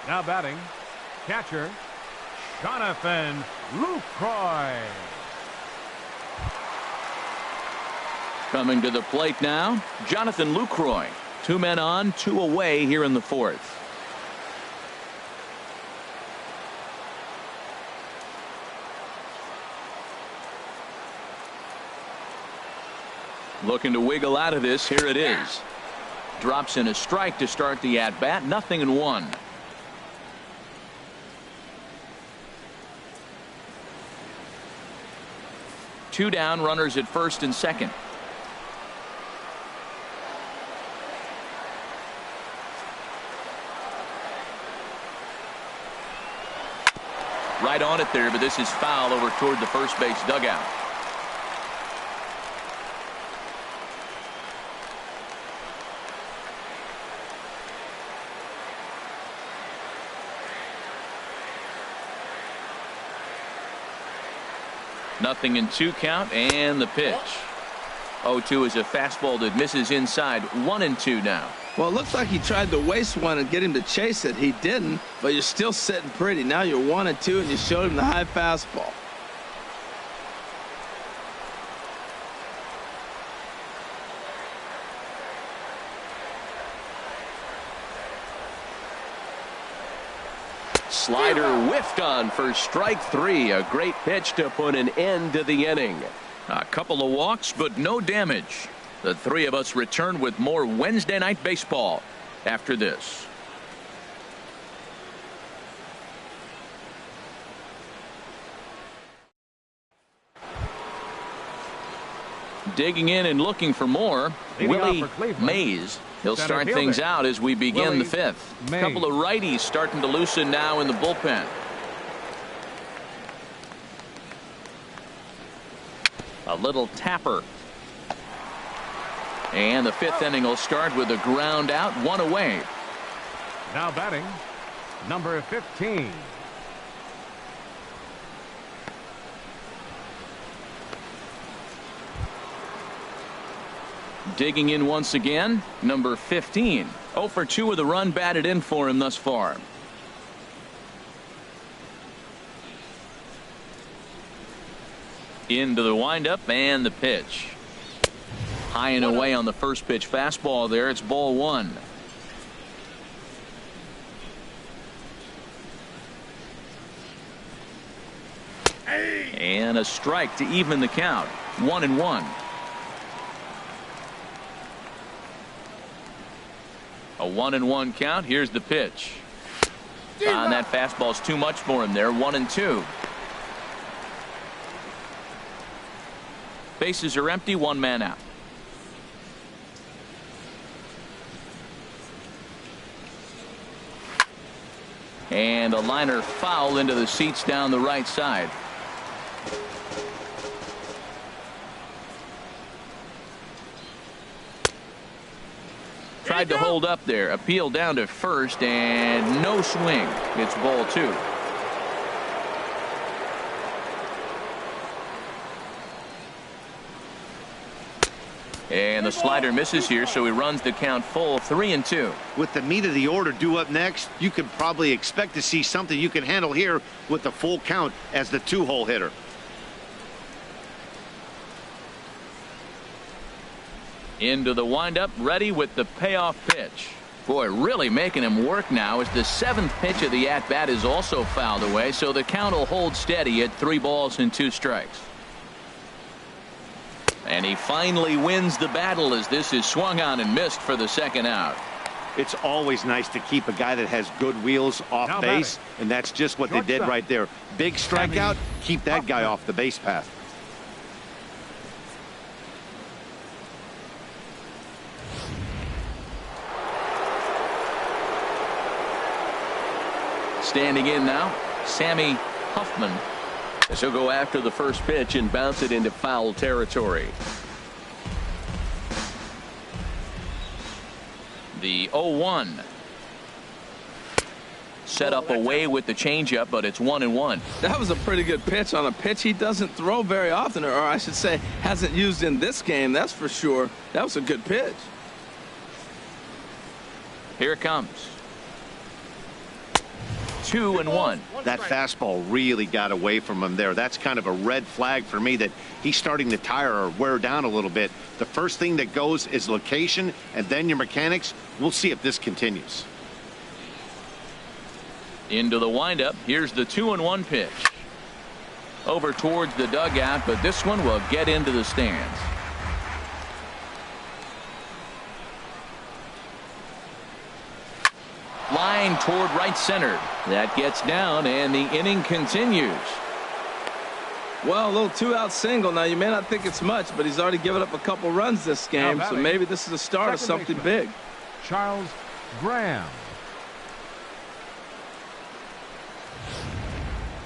Now batting, catcher, Jonathan Lucroy. Coming to the plate now, Jonathan Lucroy. 2 men on, 2 away here in the 4th. Looking to wiggle out of this. Here it is. Drops in a strike to start the at-bat. 0-1. Two down, runners at first and second. Right on it there, but this is foul over toward the first base dugout. Nothing in 2 count, and the pitch. 0-2 is a fastball that misses inside. 1-2 now. Well, it looks like he tried to waste one and get him to chase it. He didn't, but you're still sitting pretty. Now you're 1-2, and you showed him the high fastball. Slider whiffed on for strike 3. A great pitch to put an end to the inning. A couple of walks, but no damage. The 3 of us return with more Wednesday Night Baseball after this. Digging in and looking for more, Leading off Willie for Cleveland, Mays. He'll center start fielder, things out as we begin Willie the fifth. A Mays. couple of righties starting to loosen now in the bullpen. A little tapper. And the fifth inning will start with a ground out, one away. Now batting, number 15. Digging in once again, number 15. 0 for 2 with a run batted in for him thus far. Into the windup and the pitch. High and away on the first pitch fastball there. It's ball one. And a strike to even the count. 1-1. A 1-1 count. Here's the pitch. And that fastball's too much for him there. 1-2. Bases are empty. One man out. And a liner foul into the seats down the right side. Tried to hold up there. Appeal down to first and no swing. It's ball two. And the slider misses here, so he runs the count full. 3-2. With the meat of the order due up next, you could probably expect to see something you can handle here with the full count as the two-hole hitter. Into the windup, ready with the payoff pitch. Boy, really making him work now as the seventh pitch of the at-bat is also fouled away, so the count will hold steady at 3 balls and 2 strikes. And he finally wins the battle as this is swung on and missed for the second out. It's always nice to keep a guy that has good wheels off Now base, batting. and that's just what they did Shortstop. right there. Big strikeout, keep that guy off the base path. Standing in now, Sammy Huffman. So go after the first pitch and bounce it into foul territory. The 0-1. Set up away with the changeup, but it's 1-1. That was a pretty good pitch on a pitch he doesn't throw very often, or I should say hasn't used in this game. That's for sure. That was a good pitch. Here it comes. 2-1. That fastball really got away from him there. That's kind of a red flag for me that he's starting to tire or wear down a little bit. The first thing that goes is location and then your mechanics. We'll see if this continues. Into the windup. Here's the 2-1 pitch. Over towards the dugout, but this one will get into the stands. Line toward right center. That gets down, and the inning continues. Well, a little 2-out single. Now, you may not think it's much, but he's already given up a couple runs this game, so maybe this is the start of something big. Charles Graham.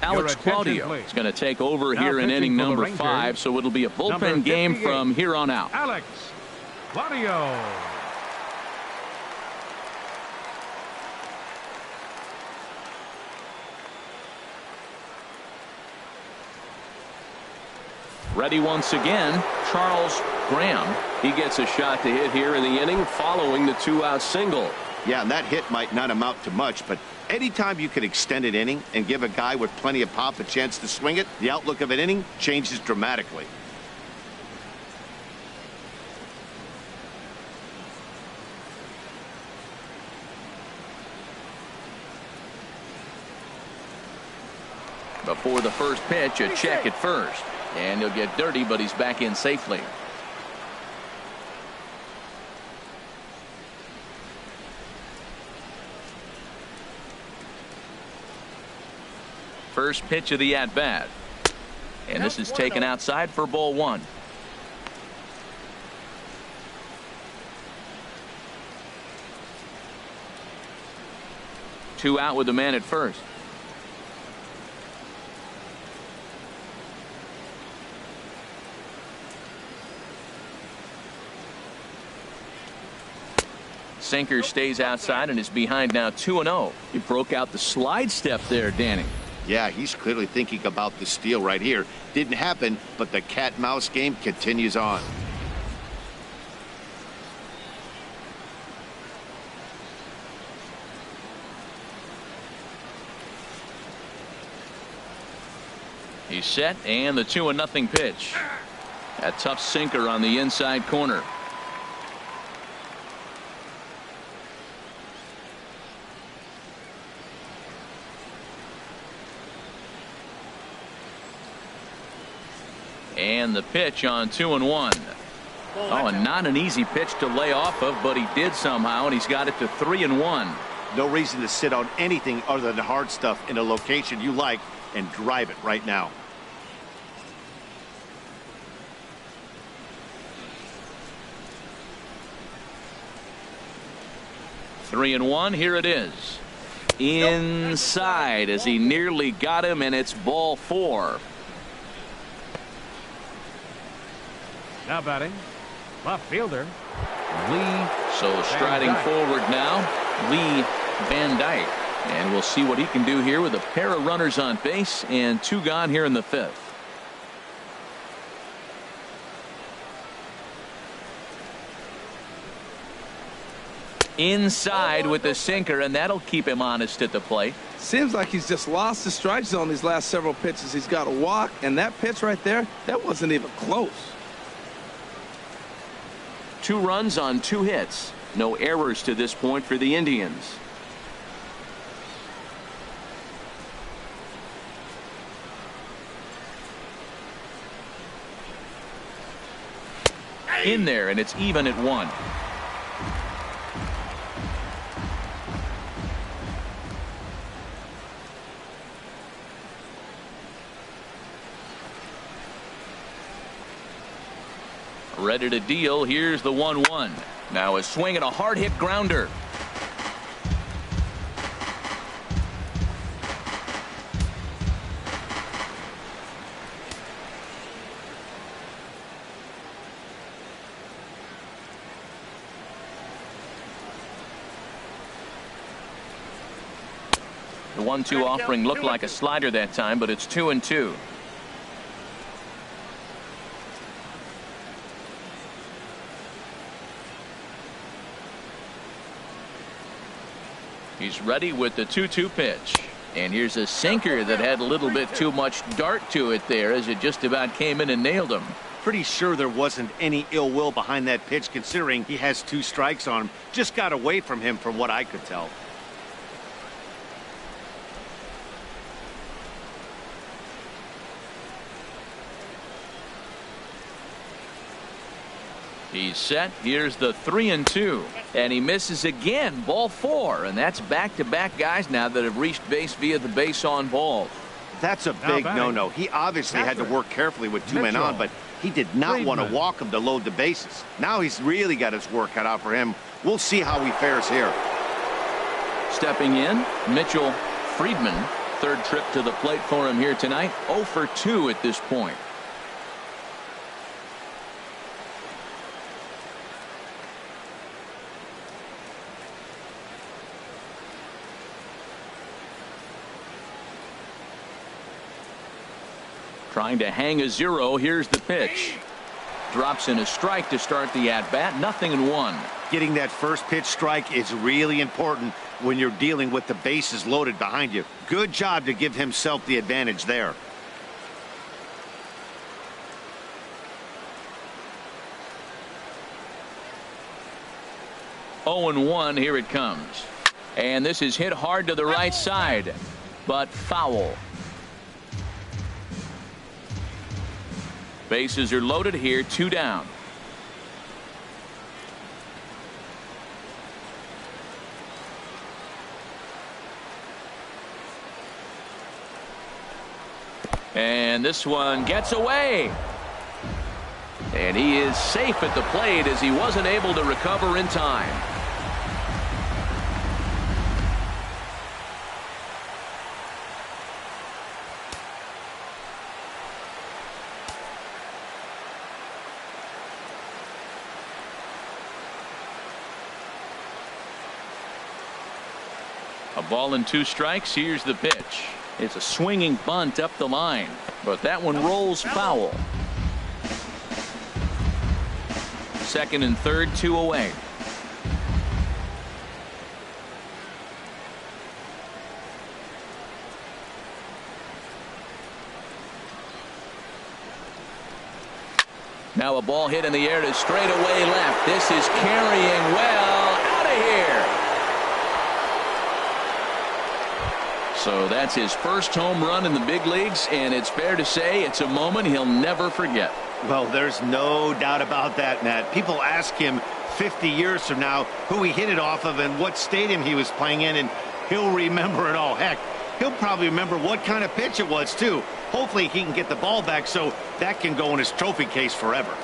Alex attention, Claudio please. is going to take over Now here in pitching inning for the number Rangers, 5, so it'll be a number bullpen game 58. from here on out. Alex Claudio. Ready once again, Charles Graham. He gets a shot to hit here in the inning following the 2-out single. Yeah, and that hit might not amount to much, but anytime you can extend an inning and give a guy with plenty of pop a chance to swing it, the outlook of an inning changes dramatically. Before the first pitch, a check at first. And he'll get dirty, but he's back in safely. First pitch of the at-bat. And this is taken outside for ball 1. 2 out with the man at first. Sinker stays outside and is behind now 2-0. He broke out the slide step there, Danny. Yeah, he's clearly thinking about the steal right here. Didn't happen, but the cat-mouse game continues on. He's set, and the 2-0 pitch. A tough sinker on the inside corner. And the pitch on 2-1. Oh, and not an easy pitch to lay off of, but he did somehow, and he's got it to 3-1. No reason to sit on anything other than the hard stuff in a location you like and drive it right now. Three and one. Here it is. Inside as he nearly got him, and it's ball 4. Now batting, left fielder, Lee. So striding forward now, Lee Van Dyke. And we'll see what he can do here with a pair of runners on base and 2 gone here in the 5th. Inside with the sinker, and that'll keep him honest at the plate. Seems like he's just lost the strike zone these last several pitches. He's got a walk, and that pitch right there, that wasn't even close. 2 runs on 2 hits. No errors to this point for the Indians. In there, and it's even at 1. Ready to deal. Here's the 1-1. Now a swing and a hard hit grounder. The 1-2 offering looked like a slider that time, but it's 2-2. He's ready with the 2-2 pitch. And here's a sinker that had a little bit too much dart to it there as it just about came in and nailed him. Pretty sure there wasn't any ill will behind that pitch considering he has 2 strikes on him. Just got away from him from what I could tell. He's set. Here's the 3-2. And he misses again. Ball 4. And that's back-to-back guys now that have reached base via the base on balls. That's a big no-no. He obviously had to work carefully with 2 men on, but he did not want to walk him to load the bases. Now he's really got his work cut out for him. We'll see how he fares here. Stepping in, Mitchell Friedman. 3rd trip to the plate for him here tonight. 0 for 2 at this point. Trying to hang a 0. Here's the pitch. Drops in a strike to start the at-bat. 0-1. Getting that first pitch strike is really important when you're dealing with the bases loaded behind you. Good job to give himself the advantage there. Oh and 1. Here it comes. And this is hit hard to the right side, but foul. Bases are loaded here. 2 down. And this one gets away. And he is safe at the plate as he wasn't able to recover in time. A ball and 2 strikes. Here's the pitch. It's a swinging bunt up the line, but that one rolls foul. Second and third, 2 away. Now a ball hit in the air to straightaway left. This is carrying well out of here. So that's his first home run in the big leagues, and it's fair to say it's a moment he'll never forget. Well, there's no doubt about that, Matt. People ask him 50 years from now who he hit it off of and what stadium he was playing in, and he'll remember it all. Heck, he'll probably remember what kind of pitch it was, too. Hopefully he can get the ball back so that can go in his trophy case forever.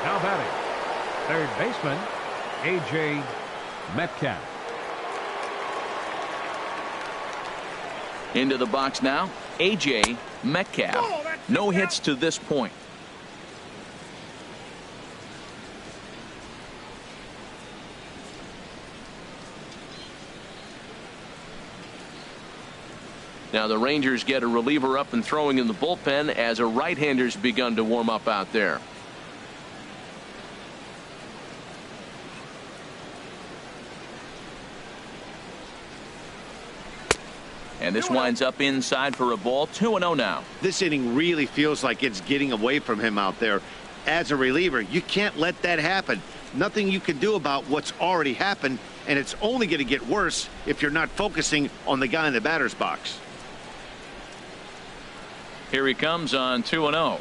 Now batting, third baseman, A.J. Metcalf. Into the box now, A.J. Metcalf. No hits to this point. Now the Rangers get a reliever up and throwing in the bullpen as a right-hander's begun to warm up out there. And this winds up inside for a ball. 2-0 now. This inning really feels like it's getting away from him out there. As a reliever, you can't let that happen. Nothing you can do about what's already happened, and it's only going to get worse if you're not focusing on the guy in the batter's box. Here he comes on 2-0.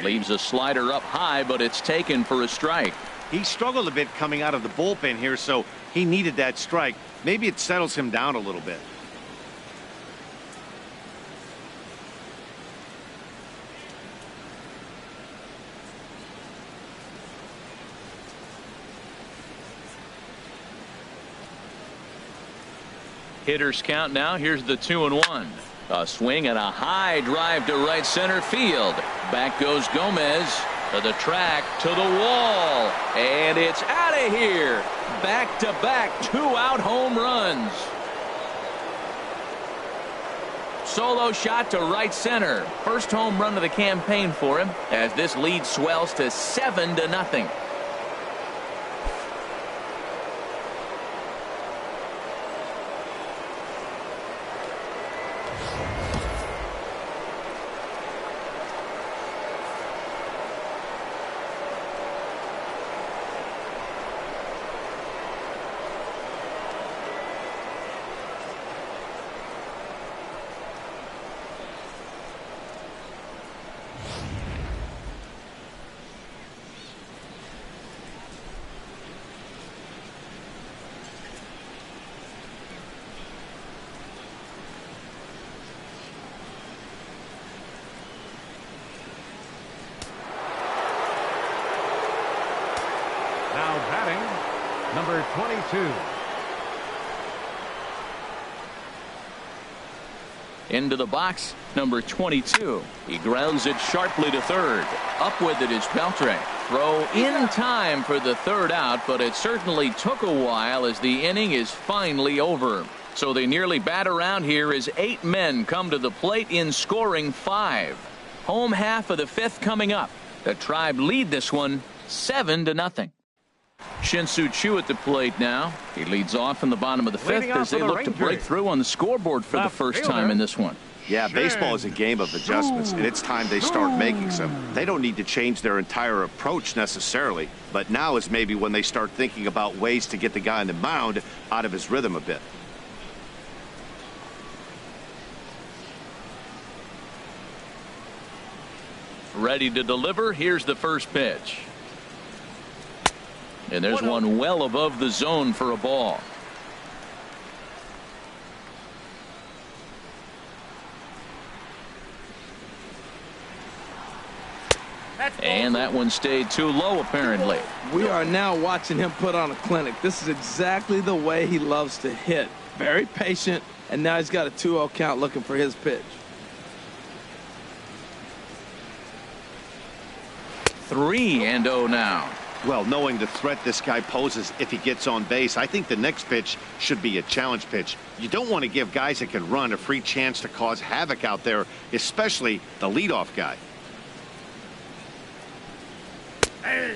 Leaves a slider up high, but it's taken for a strike. He struggled a bit coming out of the bullpen here, so he needed that strike. Maybe it settles him down a little bit. Hitters count now. Here's the 2-1. A swing and a high drive to right center field. Back goes Gomez to the track, to the wall, and it's out of here. Back-to-back 2-out home runs. Solo shot to right center. First home run of the campaign for him as this lead swells to 7-0. Now batting, number 22. Into the box, number 22. He grounds it sharply to third. Up with it is Beltre. Throw in time for the third out, but it certainly took a while as the inning is finally over. So they nearly bat around here as 8 men come to the plate in scoring 5. Home half of the 5th coming up. The Tribe lead this one 7-0. Shin-Soo Choo at the plate now. He leads off in the bottom of the 5th as they look to break through on the scoreboard for the first time in this one. Yeah, baseball is a game of adjustments, and it's time they start making some. They don't need to change their entire approach necessarily, but now is maybe when they start thinking about ways to get the guy on the mound out of his rhythm a bit. Ready to deliver. Here's the first pitch. And there's one well above the zone for a ball. And that one stayed too low, apparently. We are now watching him put on a clinic. This is exactly the way he loves to hit. Very patient, and now he's got a 2-0 count looking for his pitch. 3-0 now. Well, knowing the threat this guy poses if he gets on base, I think the next pitch should be a challenge pitch. You don't want to give guys that can run a free chance to cause havoc out there, especially the leadoff guy.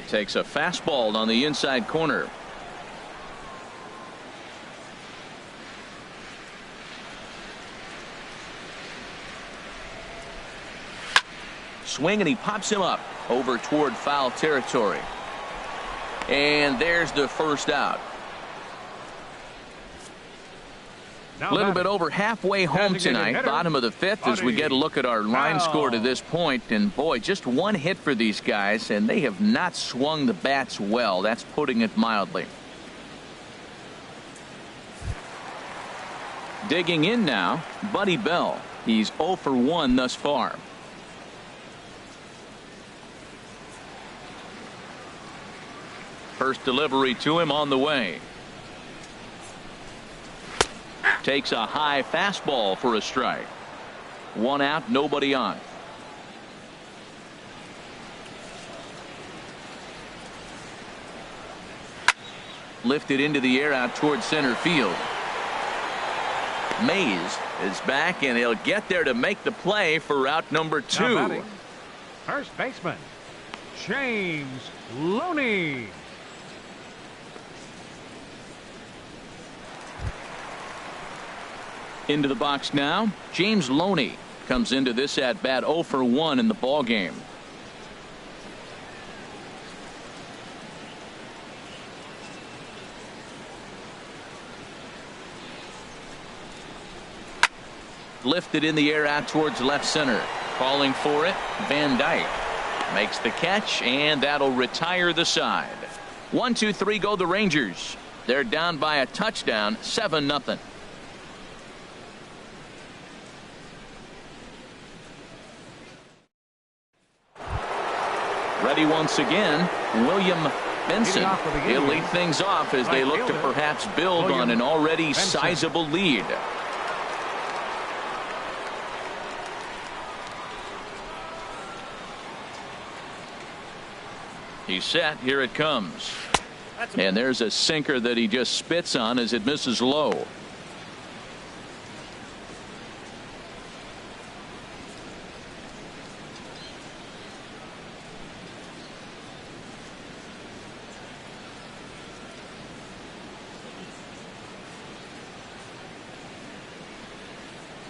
Takes a fastball on the inside corner. Swing, and he pops him up over toward foul territory. And there's the first out. A little bit over halfway home tonight, bottom of the fifth, as we get a look at our line score to this point. And boy, just one hit for these guys, and they have not swung the bats well. That's putting it mildly. Digging in now, Buddy Bell. He's 0 for 1 thus far. First delivery to him on the way. Takes a high fastball for a strike. 1 out, nobody on. Lifted into the air out towards center field. Mays is back, and he'll get there to make the play for out number 2. First baseman, James Loney. Into the box now, James Loney comes into this at bat 0 for 1 in the ball game. Lifted in the air out towards left center. Calling for it, Van Dyke makes the catch, and that'll retire the side. 1-2-3 go the Rangers. They're down by a touchdown, 7-0. Ready once again, William Benson. He'll lead things off as they look to perhaps build on an already sizable lead. He's set. Here it comes. And there's a sinker that he just spits on as it misses low.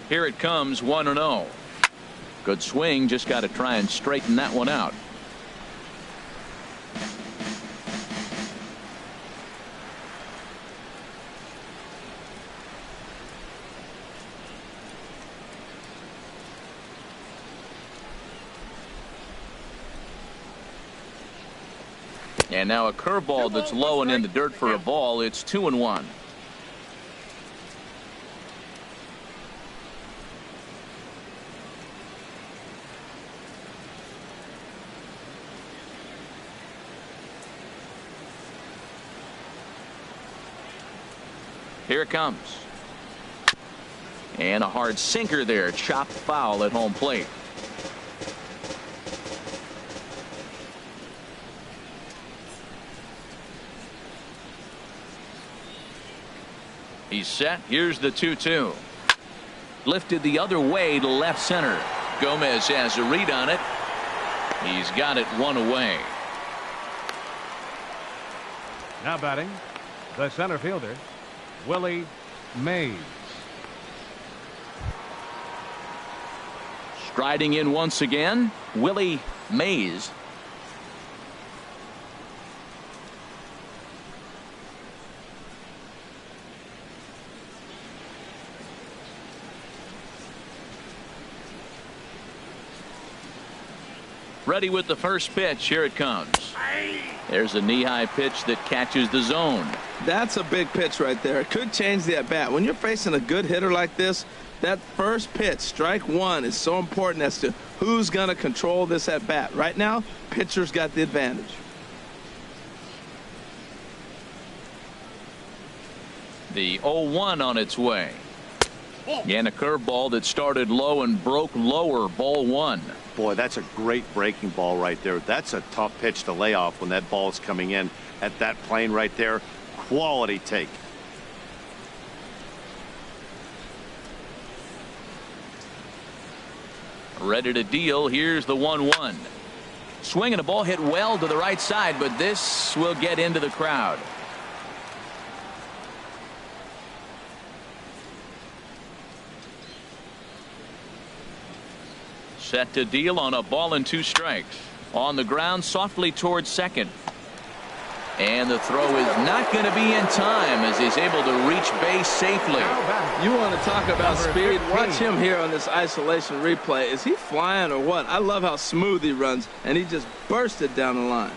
Here it comes, 1-0. Good swing, just got to try and straighten that one out. And now a curveball that's low and in the dirt for a ball. It's 2-1. Here it comes. And a hard sinker there, chopped foul at home plate. He's set. Here's the 2-2. Lifted the other way to left center. Gomez has a read on it. He's got it one away. Now batting, the center fielder, Willie Mays. Striding in once again, Willie Mays. Ready with the first pitch. Here it comes. There's a knee-high pitch that catches the zone. That's a big pitch right there. It could change the at-bat. When you're facing a good hitter like this, that first pitch, strike one, is so important as to who's going to control this at-bat. Right now, pitcher's got the advantage. The 0-1 on its way. And a curveball that started low and broke lower. Ball one. Boy, that's a great breaking ball right there. That's a tough pitch to lay off when that ball's coming in at that plane right there. Quality take. Ready to deal. Here's the 1-1. Swinging a ball hit well to the right side, but this will get into the crowd. Set to deal on a ball and 2 strikes. On the ground softly towards second. And the throw is not going to be in time as he's able to reach base safely. You want to talk about speed? Watch him here on this isolation replay. Is he flying or what? I love how smooth he runs, and he just bursted down the line.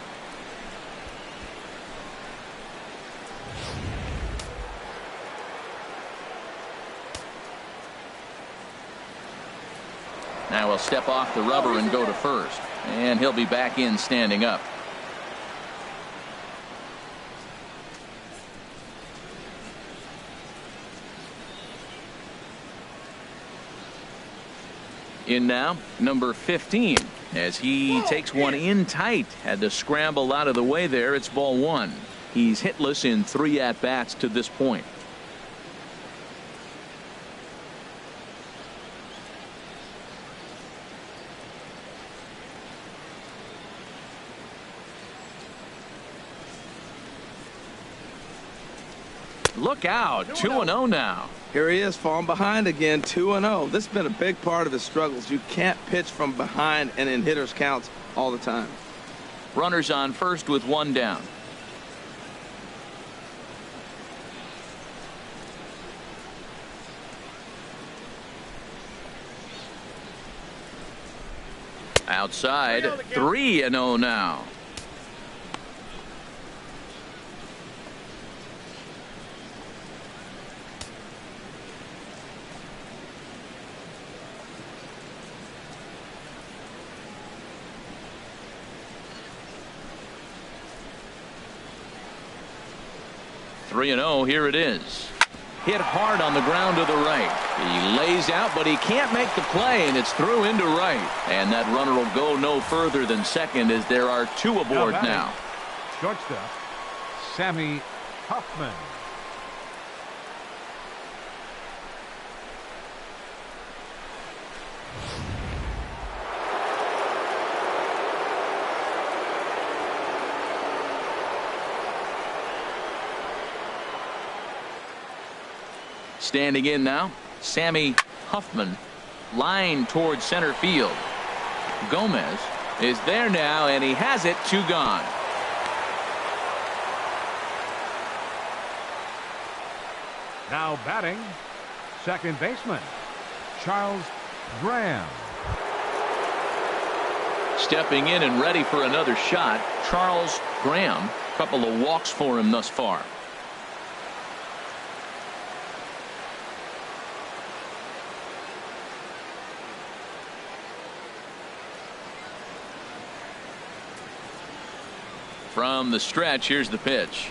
Now he'll step off the rubber and go to first. And he'll be back in standing up. In now, number 15, as he takes one in tight. Had to scramble out of the way there. It's ball one. He's hitless in 3 at-bats to this point. Look out. 2-0 now. Here he is falling behind again. 2-0. This has been a big part of his struggles. You can't pitch from behind and in hitters counts all the time. Runners on first with 1 down. Outside. 3-0 now. Here it is. Hit hard on the ground to the right. He lays out, but he can't make the play, and it's through into right. And that runner will go no further than second as there are 2 aboard now. Shortstop, Sammy Huffman. Standing in now, Sammy Huffman, line towards center field. Gomez is there now, and he has it. 2 gone. Now batting, second baseman, Charles Graham. Stepping in and ready for another shot, Charles Graham. Couple of walks for him thus far. From the stretch, here's the pitch.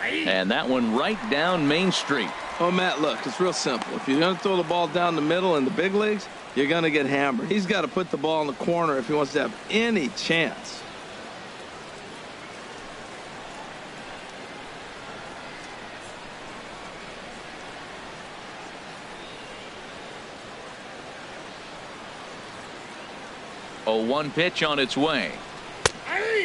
And that one right down Main Street. Oh, Matt, look, it's real simple. If you're going to throw the ball down the middle in the big leagues, you're going to get hammered. He's got to put the ball in the corner if he wants to have any chance. A 1 pitch on its way.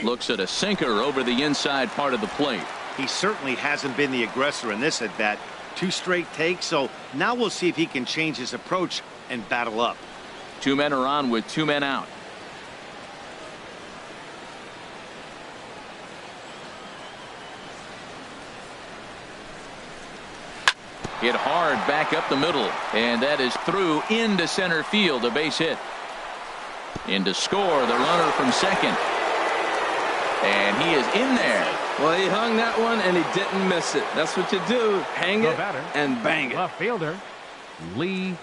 Looks at a sinker over the inside part of the plate. He certainly hasn't been the aggressor in this at bat. 2 straight takes, so now we'll see if he can change his approach and battle up. 2 men are on with 2 men out. Hit hard back up the middle, and that is through into center field, a base hit. In to score, the runner from second. And he is in there. Well, he hung that one, and he didn't miss it. That's what you do. Hang it and bang it. Left fielder, Lee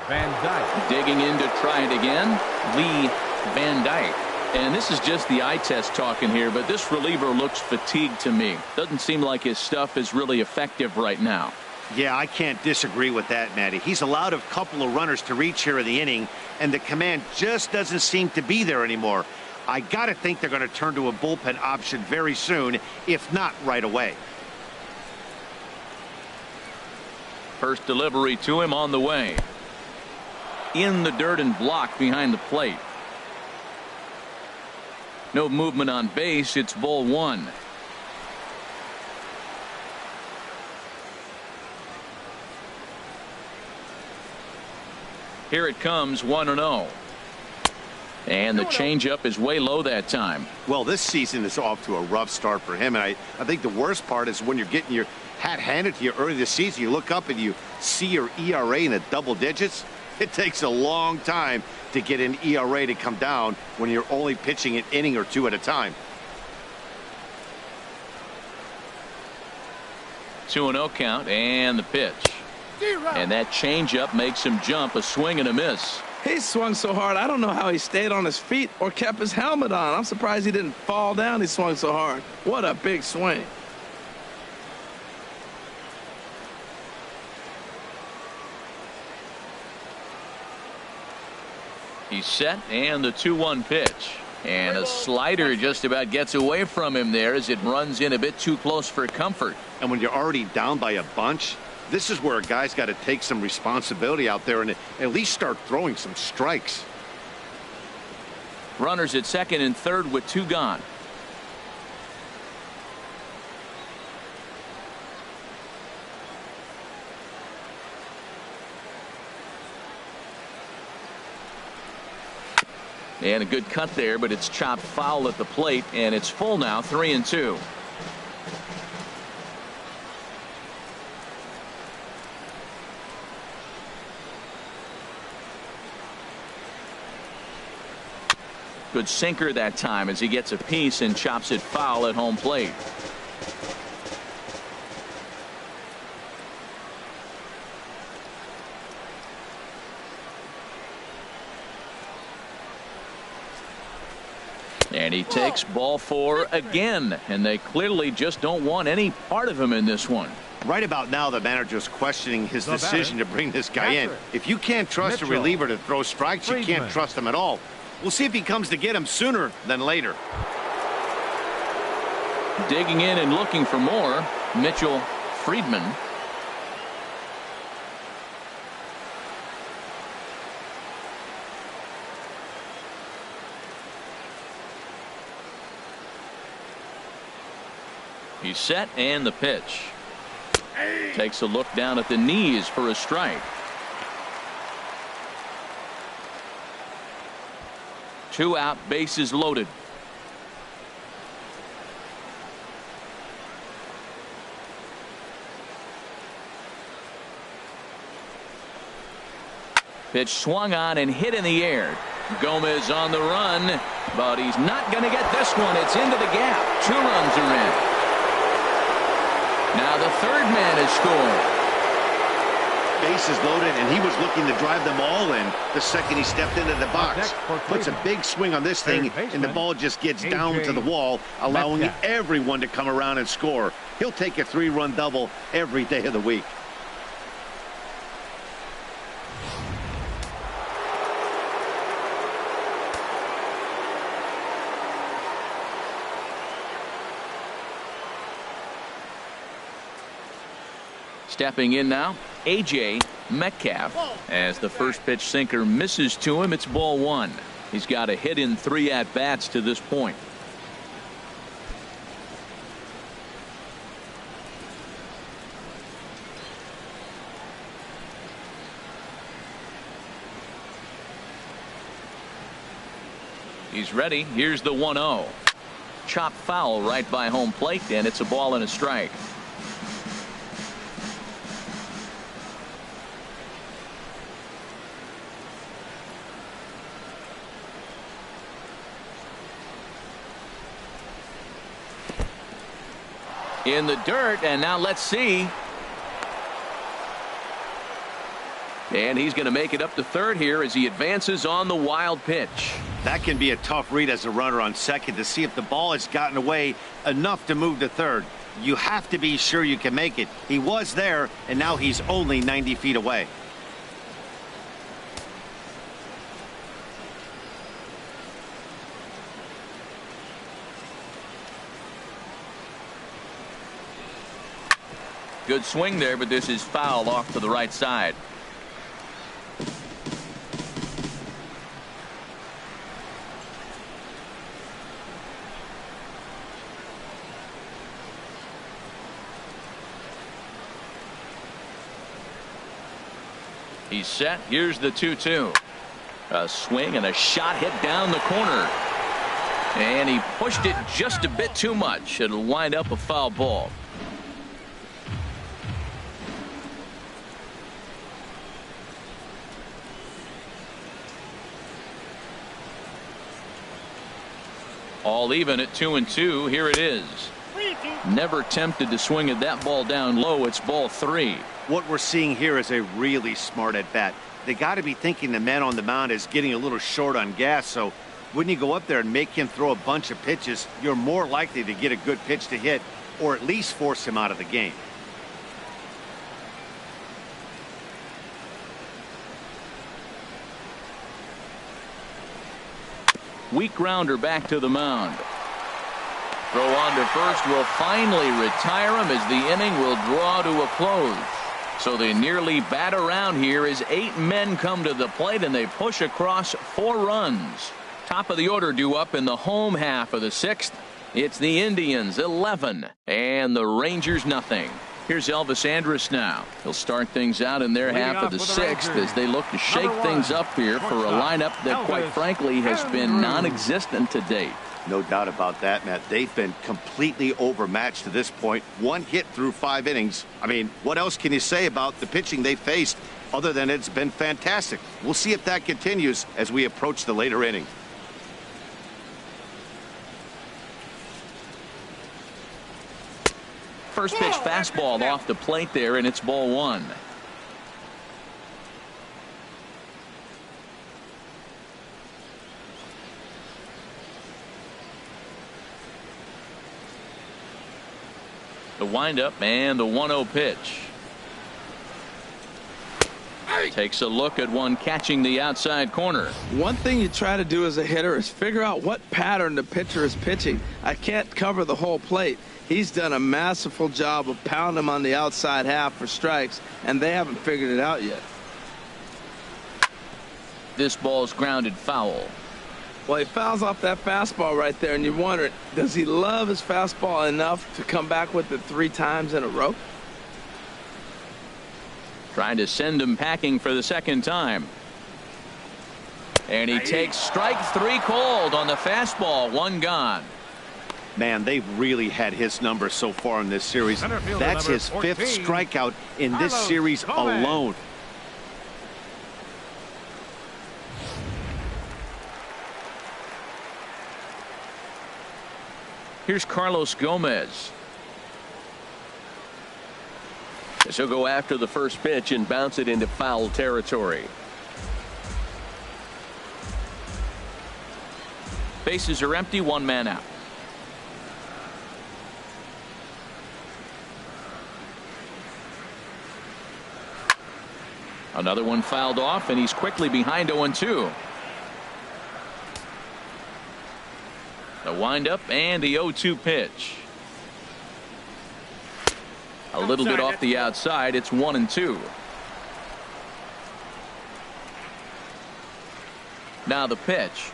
Van Dyke. Digging in to try it again, Lee Van Dyke. And this is just the eye test talking here, but this reliever looks fatigued to me. Doesn't seem like his stuff is really effective right now. Yeah, I can't disagree with that, Matty. He's allowed a couple of runners to reach here in the inning, and the command just doesn't seem to be there anymore. I got to think they're going to turn to a bullpen option very soon, if not right away. First delivery to him on the way. In the dirt and blocked behind the plate. No movement on base. It's ball one. Here it comes, 1-0. And the changeup is way low that time. Well, this season is off to a rough start for him, and I think the worst part is when you're getting your hat handed to you early this season, you look up and you see your ERA in the double digits. It takes a long time to get an ERA to come down when you're only pitching an inning or two at a time. 2-0 count and the pitch. And that changeup makes him jump, a swing and a miss. He swung so hard, I don't know how he stayed on his feet or kept his helmet on. I'm surprised he didn't fall down. He swung so hard. What a big swing. He's set, and the 2-1 pitch. And a slider just about gets away from him there as it runs in a bit too close for comfort. And when you're already down by a bunch, this is where a guy's got to take some responsibility out there and at least start throwing some strikes. Runners at second and third with two gone. And a good cut there, but it's chopped foul at the plate, and it's full now, 3-2. Good sinker that time as he gets a piece and chops it foul at home plate. And he takes ball four again, and they clearly just don't want any part of him in this one. Right about now, the manager's questioning his decision to bring this guy in. If you can't trust a reliever to throw strikes, you can't trust him at all. We'll see if he comes to get him sooner than later. Digging in and looking for more, Mitchell Friedman. He's set, and the pitch. Takes a look down at the knees for a strike. 2 out, bases loaded. Pitch swung on and hit in the air. Gomez on the run, but he's not going to get this one. It's into the gap. 2 runs are in. Now the third man has scored. Bases loaded, and he was looking to drive them all in the second he stepped into the box. Puts a big swing on this thing, and the ball just gets down to the wall, allowing everyone to come around and score. He'll take a 3-run double every day of the week. Stepping in now, A.J. Metcalf. As the first pitch sinker misses to him, it's ball 1. He's got a hit in 3 at-bats to this point. He's ready. Here's the 1-0. Chop foul right by home plate, and it's a ball and a strike. in the dirt, and now let's see. And he's going to make it up to third here as he advances on the wild pitch. That can be a tough read as a runner on second to see if the ball has gotten away enough to move to third. You have to be sure you can make it. He was there, and now he's only 90 feet away. Good swing there, but this is foul off to the right side. He's set. Here's the 2-2. A swing and a shot hit down the corner. And he pushed it just a bit too much. It'll wind up a foul ball. All even at 2-2. Here it is. Never tempted to swing at that ball down low. It's ball 3. What we're seeing here is a really smart at bat. They got to be thinking the man on the mound is getting a little short on gas. So when you go up there and make him throw a bunch of pitches, you're more likely to get a good pitch to hit or at least force him out of the game. Weak grounder back to the mound. Throw on to first will finally retire him as the inning will draw to a close. So they nearly bat around here as 8 men come to the plate and they push across 4 runs. Top of the order due up in the home half of the 6th. It's the Indians 11 and the Rangers nothing. Here's Elvis Andrus now. He'll start things out in their half of the 6th as they look to shake things up here for a lineup that quite frankly has been non-existent to date. No doubt about that, Matt. They've been completely overmatched to this point. 1 hit through 5 innings. I mean, what else can you say about the pitching they faced other than it's been fantastic? We'll see if that continues as we approach the later inning. First pitch fastball off the plate there, and it's ball 1. The windup and the 1-0 pitch. Takes a look at one catching the outside corner. One thing you try to do as a hitter is figure out what pattern the pitcher is pitching. I can't cover the whole plate. He's done a masterful job of pounding him on the outside half for strikes, and they haven't figured it out yet. This ball's grounded foul. Well, he fouls off that fastball right there, and you wonder, does he love his fastball enough to come back with it 3 times in a row? Trying to send him packing for the 2nd time. And he takes strike 3 called on the fastball. 1 gone. Man, they've really had his number so far in this series. That's his 5th strikeout in this series alone. Here's Carlos Gomez. As he'll go after the first pitch and bounce it into foul territory. Bases are empty, 1 man out. Another one fouled off, and he's quickly behind 0-2. The windup and the 0-2 pitch. A little bit off the outside. It's 1-2. Now the pitch.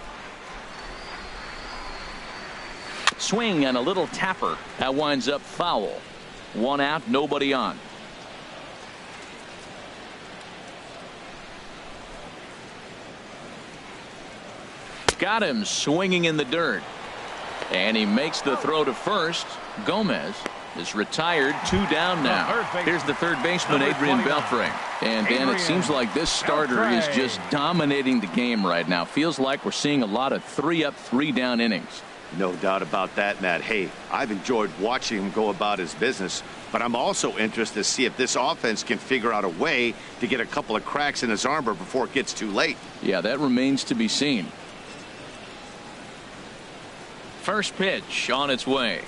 Swing and a little tapper. That winds up foul. 1 out, nobody on. Got him swinging in the dirt. And he makes the throw to first. Gomez is retired, 2 down now. Here's the third baseman, Adrian Beltre. And Dan, it seems like this starter is just dominating the game right now. Feels like we're seeing a lot of 3 up, 3 down innings. No doubt about that, Matt. Hey, I've enjoyed watching him go about his business, but I'm also interested to see if this offense can figure out a way to get a couple of cracks in his armor before it gets too late. Yeah, that remains to be seen. First pitch on its way.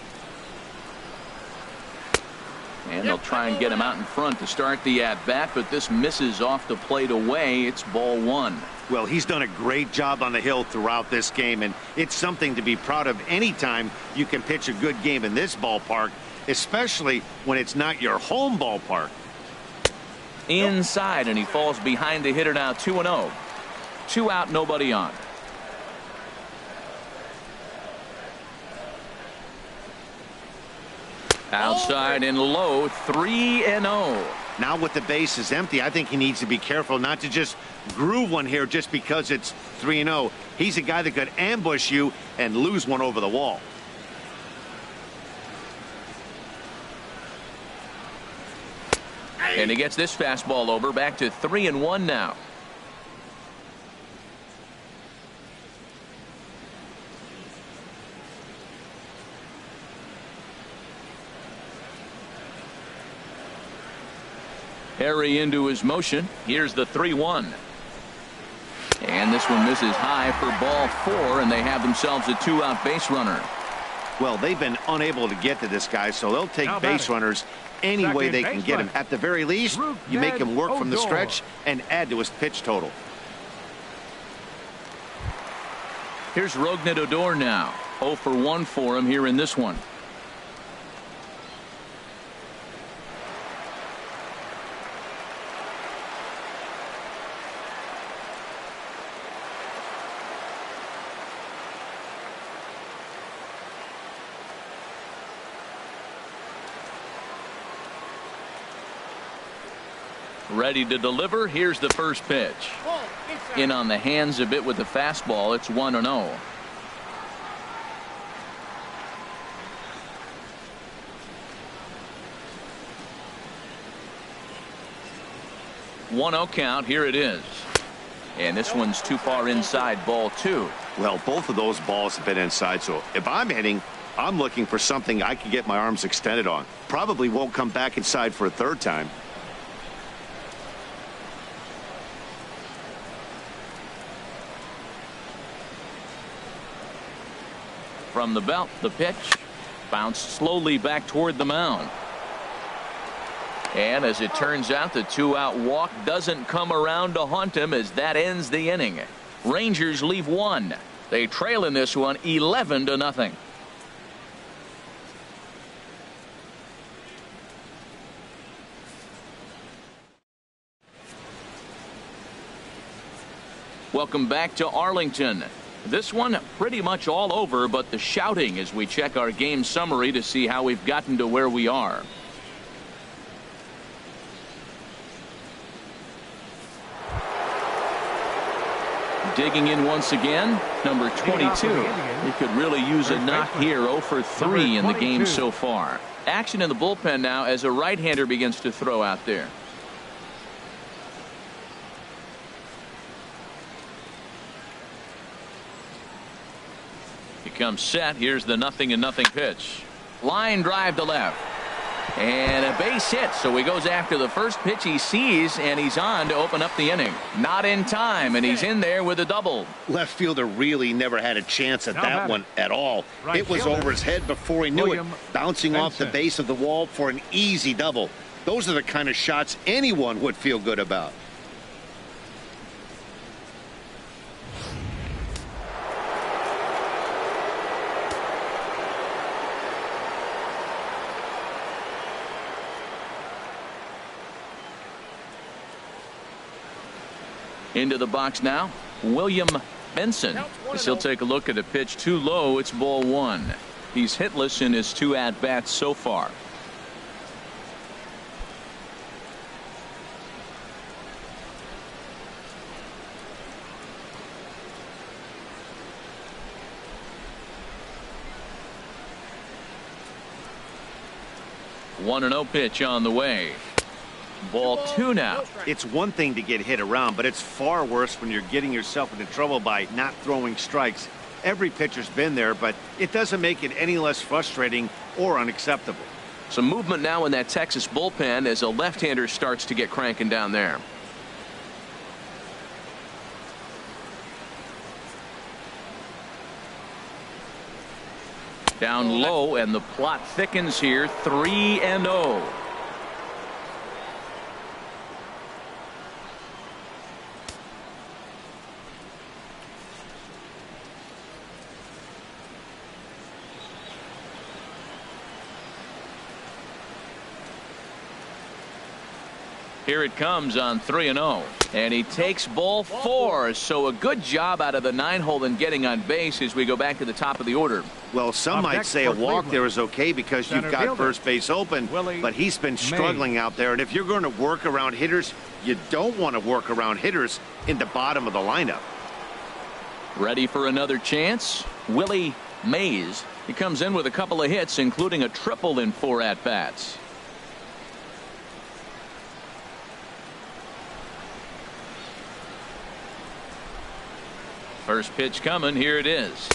And they'll try and get him out in front to start the at-bat, but this misses off the plate away. It's ball one. Well, he's done a great job on the hill throughout this game, and it's something to be proud of anytime you can pitch a good game in this ballpark, especially when it's not your home ballpark. Inside, and he falls behind the hitter now. 2-0. 2 out, nobody on. Outside and low. 3-0. Now with the bases empty, I think he needs to be careful not to just groove one here just because it's 3-0. He's a guy that could ambush you and lose one over the wall. And he gets this fastball over. Back to 3-1 now. Harry into his motion. Here's the 3-1. And this one misses high for ball 4, and they have themselves a 2-out base runner. Well, they've been unable to get to this guy, so they'll take base runners any way they can get him. At the very least, you make him work from the stretch and add to his pitch total. Here's Rougned Odor now. 0 for 1 for him here in this one. Ready to deliver. Here's the first pitch. In on the hands a bit with the fastball. It's 1-0. 1-0 count. Here it is. And this one's too far inside. Ball 2. Well, both of those balls have been inside, so if I'm hitting, I'm looking for something I can get my arms extended on. Probably won't come back inside for a third time. From the belt, the pitch bounced slowly back toward the mound. And as it turns out, the 2-out walk doesn't come around to haunt him as that ends the inning. Rangers leave 1. They trail in this one 11-0. Welcome back to Arlington. This one pretty much all over, but the shouting as we check our game summary to see how we've gotten to where we are. Digging in once again, number 22. He could really use a knock here. 0 for 3 in the game so far. Action in the bullpen now as a right-hander begins to throw out there. Comes set. Here's the 0-0 pitch. Line drive to left. And a base hit. So he goes after the first pitch he sees, and he's on to open up the inning. Not in time, and he's in there with a double. Left fielder really never had a chance at that one at all. It was over his head before he knew it, bouncing off the base of the wall for an easy double. Those are the kind of shots anyone would feel good about. Into the box now, William Benson. As he'll take a look at a pitch too low. It's ball 1. He's hitless in his 2 at-bats so far. One 1-0 pitch on the way. Ball 2 now. It's one thing to get hit around, but it's far worse when you're getting yourself into trouble by not throwing strikes. Every pitcher's been there, but it doesn't make it any less frustrating or unacceptable. Some movement now in that Texas bullpen as a left-hander starts to get cranking down there. Down low, and the plot thickens here. 3-0. Here it comes on 3-0, and he takes ball 4. So a good job out of the 9-hole in getting on base as we go back to the top of the order. Well, some might say a walk there is okay because you've got first base open, but he's been struggling out there. And if you're going to work around hitters, you don't want to work around hitters in the bottom of the lineup. Ready for another chance? Willie Mays. He comes in with a couple of hits, including a triple in 4 at-bats. First pitch coming. Here it is.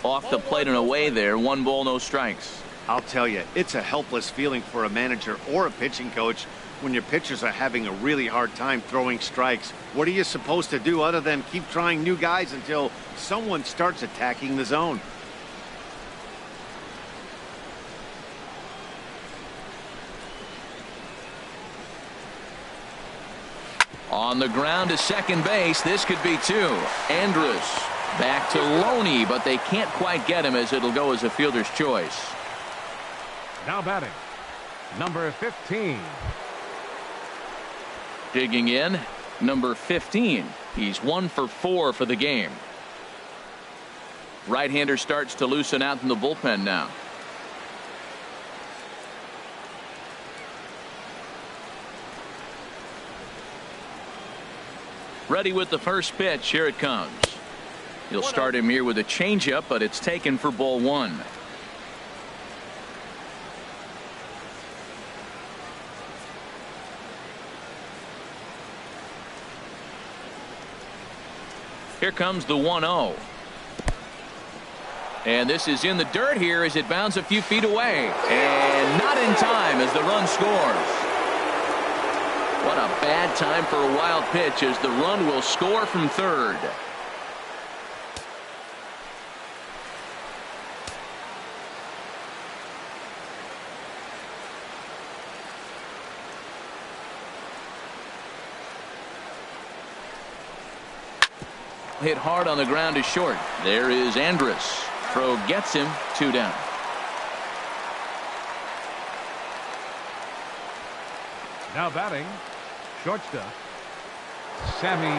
Off the plate and away there. 1 ball, no strikes. I'll tell you, it's a helpless feeling for a manager or a pitching coach when your pitchers are having a really hard time throwing strikes. What are you supposed to do other than keep trying new guys until someone starts attacking the zone? On the ground to second base. This could be 2. Andrus back to Loney, but they can't quite get him as it'll go as a fielder's choice. Now batting, number 15. Digging in, number 15. He's 1 for 4 for the game. Right-hander starts to loosen out in the bullpen now. Ready with the first pitch. Here it comes. He'll start him here with a changeup, but it's taken for ball 1. Here comes the 1-0. And this is in the dirt here as it bounds a few feet away. And not in time as the run scores. What a bad time for a wild pitch as the run will score from third. Hit hard on the ground to short. There is Andrus. Throw gets him. 2 down. Now batting, shortstop, Sammy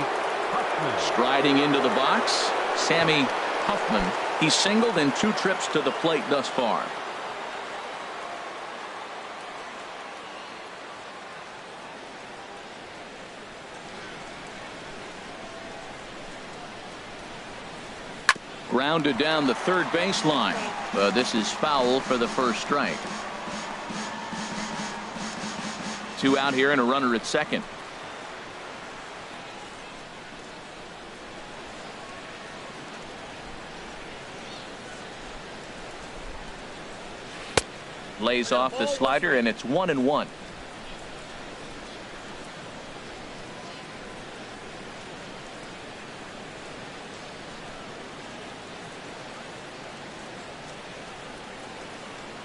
Huffman. Striding into the box, Sammy Huffman. He's singled in 2 trips to the plate thus far. Grounded down the third baseline. This is foul for the first strike. 2 out here and a runner at second. Lays off the slider, and it's 1-1.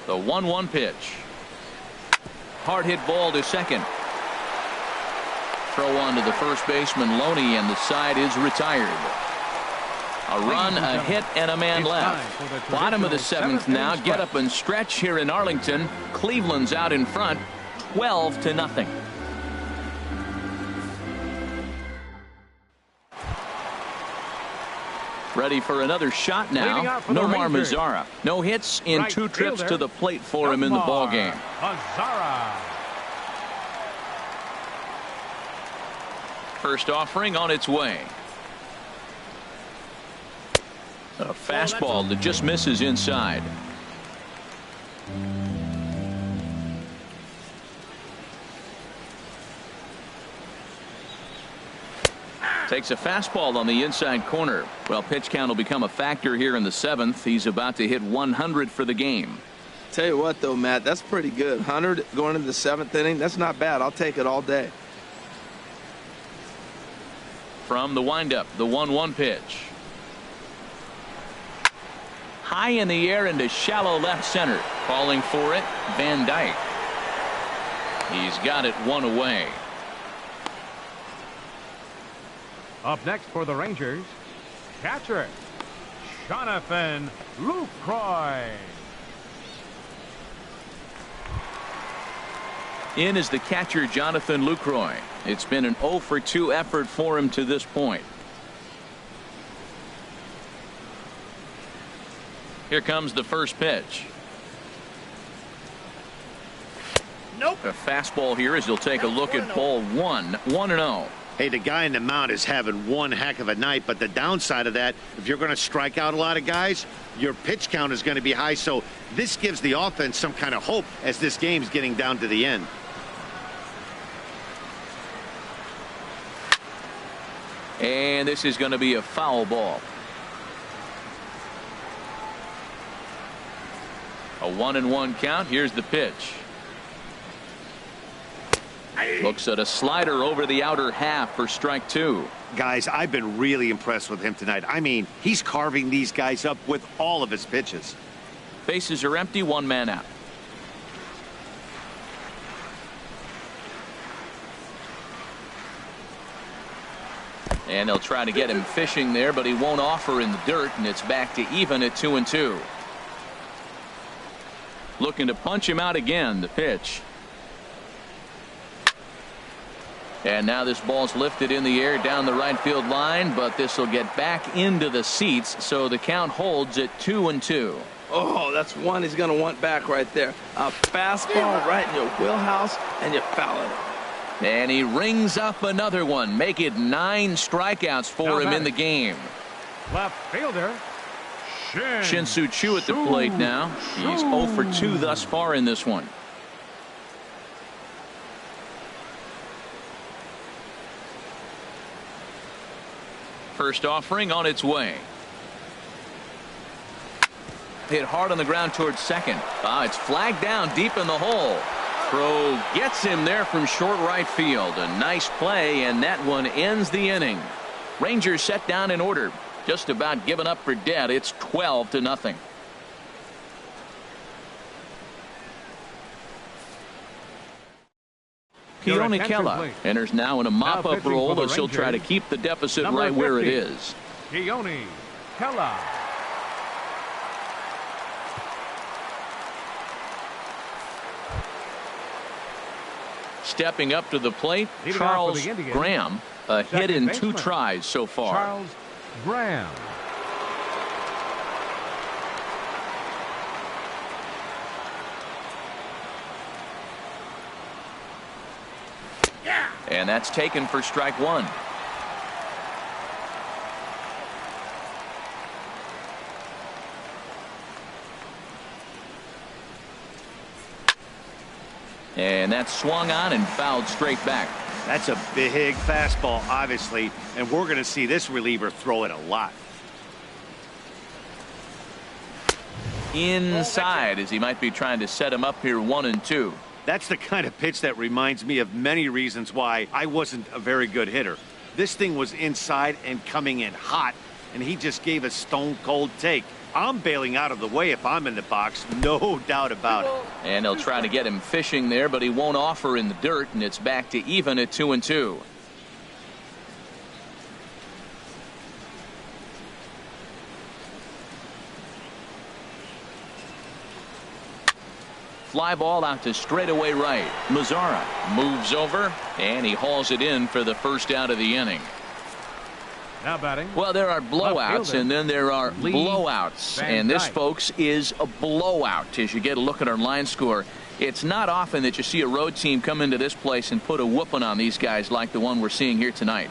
The 1-1 pitch. Hard hit ball to second. Throw on to the first baseman Loney, and the side is retired. A run, a hit, and a man left. Bottom of the 7th now. Get up and stretch here in Arlington. Cleveland's out in front, 12-0. Ready for another shot now. Nomar Mazara. No hits in 2 trips to the plate for him in the ball game. Mazara. First offering on its way. A fastball that just misses inside. Takes a fastball on the inside corner. Well, pitch count will become a factor here in the 7th. He's about to hit 100 for the game. Tell you what, though, Matt, that's pretty good. 100 going into the 7th inning. That's not bad. I'll take it all day. From the windup, the 1-1 pitch. High in the air into shallow left center. Calling for it, Van Dyke. He's got it one away. Up next for the Rangers, catcher Jonathan Lucroy. In is the catcher, Jonathan Lucroy. It's been an 0 for 2 effort for him to this point. Here comes the first pitch. Nope. A fastball here as he'll take a look at ball 1. 1-0. Hey, the guy in the mound is having one heck of a night, but the downside of that, if you're going to strike out a lot of guys, your pitch count is going to be high. So this gives the offense some kind of hope as this game's getting down to the end. And this is going to be a foul ball. A 1-1 count. Here's the pitch. Looks at a slider over the outer half for strike 2. Guys, I've been really impressed with him tonight. I mean, he's carving these guys up with all of his pitches. Bases are empty, 1 man out. And they'll try to get him fishing there, but he won't offer in the dirt, and it's back to even at 2-2. Looking to punch him out again, the pitch. And now this ball's lifted in the air down the right field line, but this will get back into the seats, so the count holds at 2-2. Oh, that's one he's going to want back right there. A fastball right in your wheelhouse, and you foul it. And he rings up another one. Make it 9 strikeouts for him in the game. Left fielder Shin-Soo Choo at the plate now. He's 0 for 2 thus far in this one. First offering on its way. Hit hard on the ground towards second. It's flagged down deep in the hole. Throw gets him there from short right field. A nice play, and that one ends the inning. Rangers set down in order. Just about given up for dead. It's 12-0. Keone Kela enters now in a mop-up role as he'll try to keep the deficit right where it is. Keone Kela. Stepping up to the plate, Charles Graham. A hit in 2 tries so far. Charles Graham. And that's taken for strike 1. And that's swung on and fouled straight back. That's a big fastball, obviously, and we're going to see this reliever throw it a lot. Inside, as he might be trying to set him up here 1-2. That's the kind of pitch that reminds me of many reasons why I wasn't a very good hitter. This thing was inside and coming in hot, and he just gave a stone-cold take. I'm bailing out of the way if I'm in the box, no doubt about it. And they'll try to get him fishing there, but he won't offer in the dirt, and it's back to even at 2-2. Fly ball out to straightaway right. Mazara moves over, and he hauls it in for the first out of the inning. Now batting. Well, there are blowouts, and then there are blowouts. And this, folks, is a blowout. As you get a look at our line score, it's not often that you see a road team come into this place and put a whooping on these guys like the one we're seeing here tonight.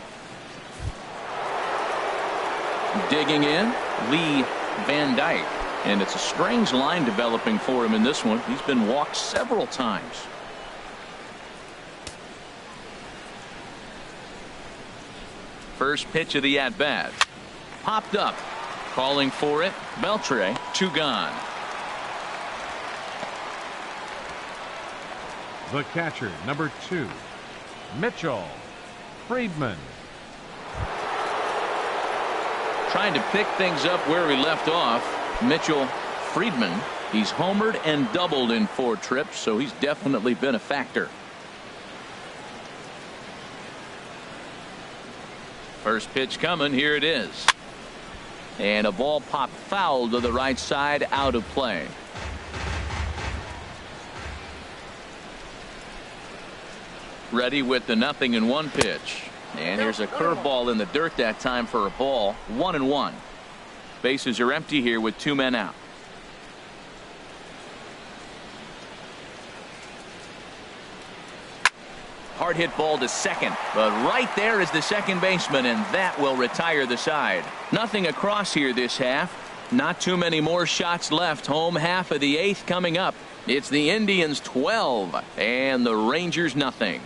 Digging in, Lee Van Dyke. And it's a strange line developing for him in this one. He's been walked several times. First pitch of the at-bat. Popped up. Calling for it. Beltre, 2 gone. The catcher, number 2, Mitchell Friedman. Trying to pick things up where he left off. Mitchell Friedman. He's homered and doubled in 4 trips, so he's definitely been a factor. First pitch coming. Here it is. And a ball popped foul to the right side, out of play. Ready with the 0-1 pitch. And here's a curveball in the dirt that time for a ball. 1-1. Bases are empty here with 2 men out. Hard hit ball to second, but right there is the second baseman, and that will retire the side. Nothing across here this half. Not too many more shots left. Home half of the 8th coming up. It's the Indians 12 and the Rangers nothing.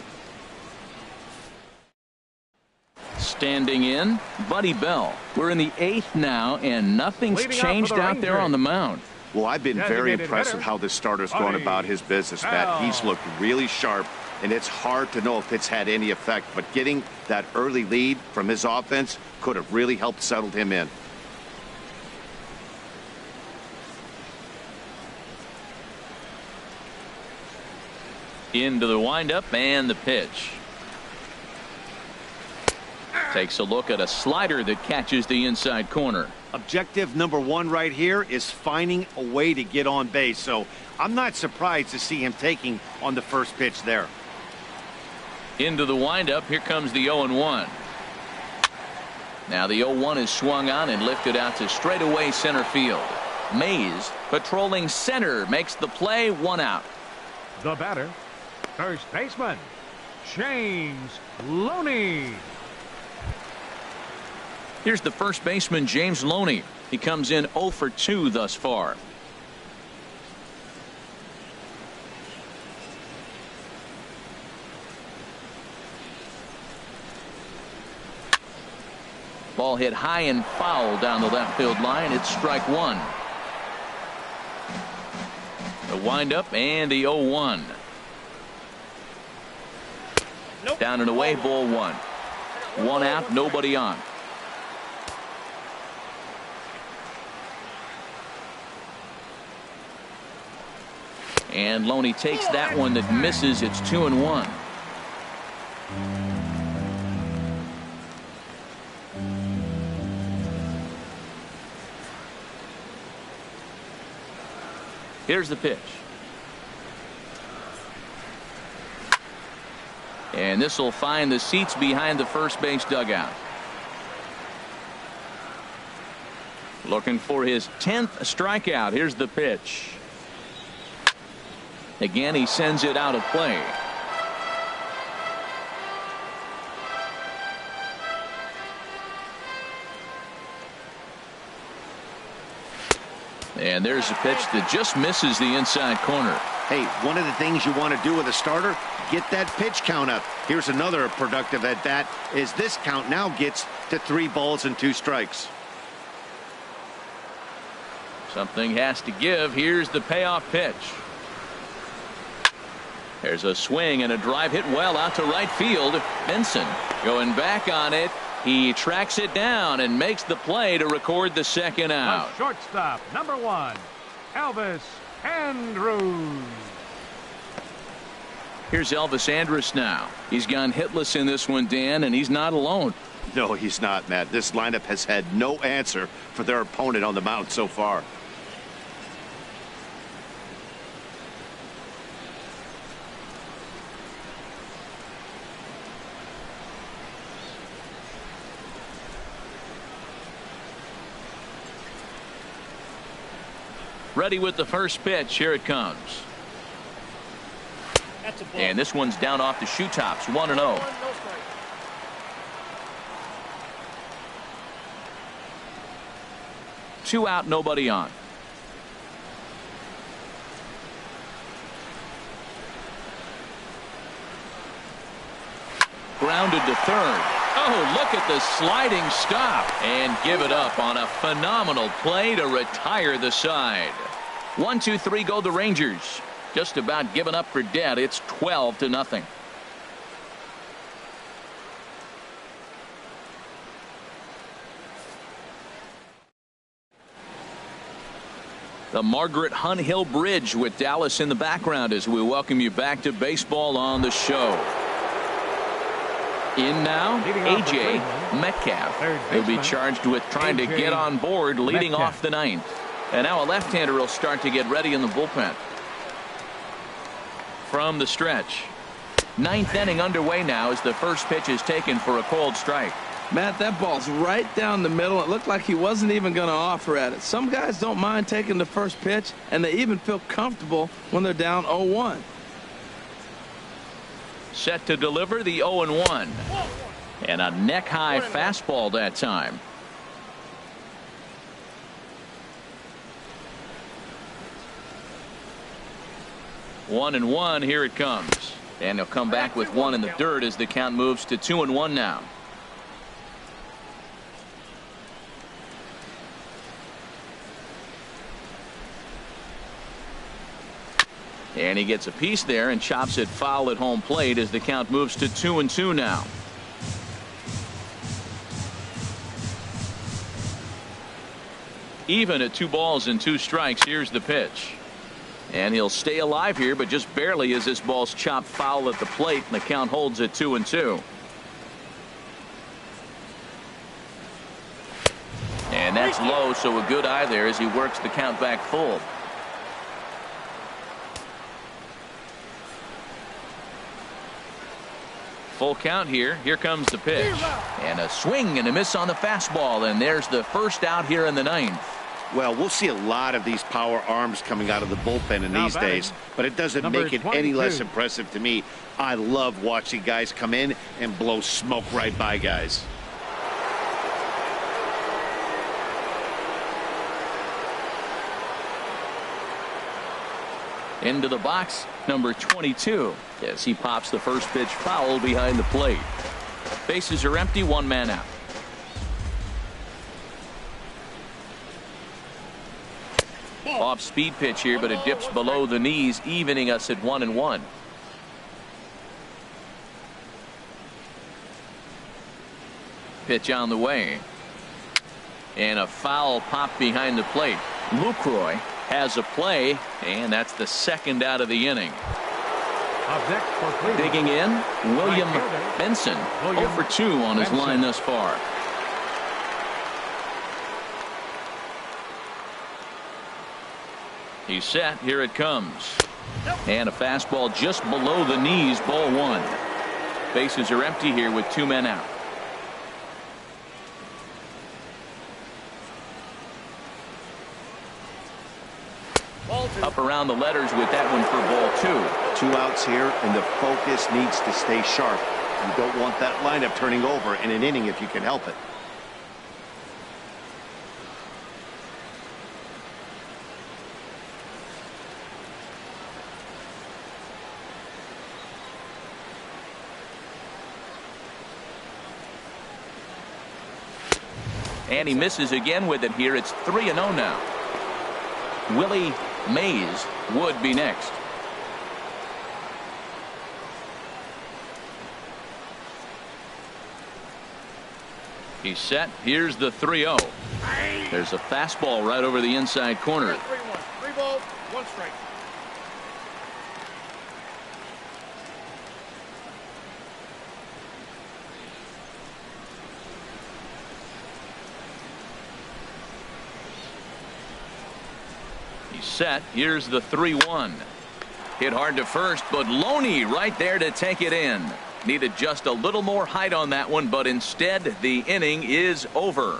Standing in, Buddy Bell. We're in the 8th now, and nothing's Leading changed out there on the mound. Well, I've been very impressed with how this starter's going about his business, Matt. He's looked really sharp, and it's hard to know if it's had any effect, but getting that early lead from his offense could have really helped settle him in. Into the windup and the pitch. Takes a look at a slider that catches the inside corner. Objective number 1 right here is finding a way to get on base, so I'm not surprised to see him taking on the first pitch there. Into the windup. Here comes the 0-1. Now the 0-1 is swung on and lifted out to straightaway center field. Mays patrolling center makes the play. 1 out. The batter, first baseman, James Loney. Here's the first baseman, James Loney. He comes in 0 for 2 thus far. Ball hit high and foul down the left field line. It's strike 1. The windup and the 0-1. Nope. Down and away, ball 1. 1 out, nobody on. And Loney takes that one that misses. It's 2-1. Here's the pitch. And this will find the seats behind the first base dugout. Looking for his 10th strikeout. Here's the pitch. Again, he sends it out of play. And there's a pitch that just misses the inside corner. Hey, one of the things you want to do with a starter, get that pitch count up. Here's another productive at bat, is this count now gets to 3 balls and 2 strikes. Something has to give. Here's the payoff pitch. There's a swing and a drive hit well out to right field. Benson going back on it. He tracks it down and makes the play to record the second out. The shortstop, number 1, Elvis Andrus. Here's Elvis Andrus now. He's gone hitless in this one, Dan, and he's not alone. No, he's not, Matt. This lineup has had no answer for their opponent on the mound so far. Ready with the first pitch. Here it comes. That's a ball. And this one's down off the shoe tops. 1-0. No strike. 2 out, nobody on. Grounded to third. Oh, look at the sliding stop and give it up on a phenomenal play to retire the side. 1-2-3 go the Rangers. Just about given up for dead. It's 12-0. The Margaret Hunt Hill Bridge with Dallas in the background as we welcome you back to baseball on the show. In now, A.J. Metcalf. He'll be charged with trying to get on board leading off the ninth. And now a left-hander will start to get ready in the bullpen. From the stretch. Ninth inning underway now as the first pitch is taken for a cold strike. Matt, that ball's right down the middle. It looked like he wasn't even going to offer at it. Some guys don't mind taking the first pitch, and they even feel comfortable when they're down 0-1. Set to deliver the 0-1. And a neck-high fastball that time. One and one, here it comes. And he'll come back with one in the dirt as the count moves to 2-1 now. And he gets a piece there and chops it foul at home plate as the count moves to 2-2 now. Even at 2 balls and 2 strikes. Here's the pitch. And he'll stay alive here, but just barely as this ball's chopped foul at the plate, and the count holds at 2-2. And that's low, so a good eye there as he works the count back full. Full count here. Here comes the pitch. And a swing and a miss on the fastball, and there's the first out here in the ninth. Well, we'll see a lot of these power arms coming out of the bullpen in these days, but it doesn't make it any less impressive to me. I love watching guys come in and blow smoke right by guys. Into the box, number 22, as he pops the first pitch foul behind the plate. Bases are empty, 1 man out. Off speed pitch here, but it dips below the knees, evening us at 1-1. Pitch on the way. And a foul pop behind the plate. Lucroy has a play, and that's the second out of the inning. Digging in, William Benson, 0 for 2 on his line thus far. He's set. Here it comes. And a fastball just below the knees, ball 1. Bases are empty here with 2 men out. Up around the letters with that one for ball 2. 2 outs here, and the focus needs to stay sharp. You don't want that lineup turning over in an inning if you can help it. And he misses again with it here. It's 3-0 now. Willie Mays would be next. He's set. Here's the 3-0. There's a fastball right over the inside corner. 3-1. 3 balls, 1 strike. Set. Here's the 3-1. Hit hard to first, but Loney right there to take it in. Needed just a little more height on that one, but instead the inning is over.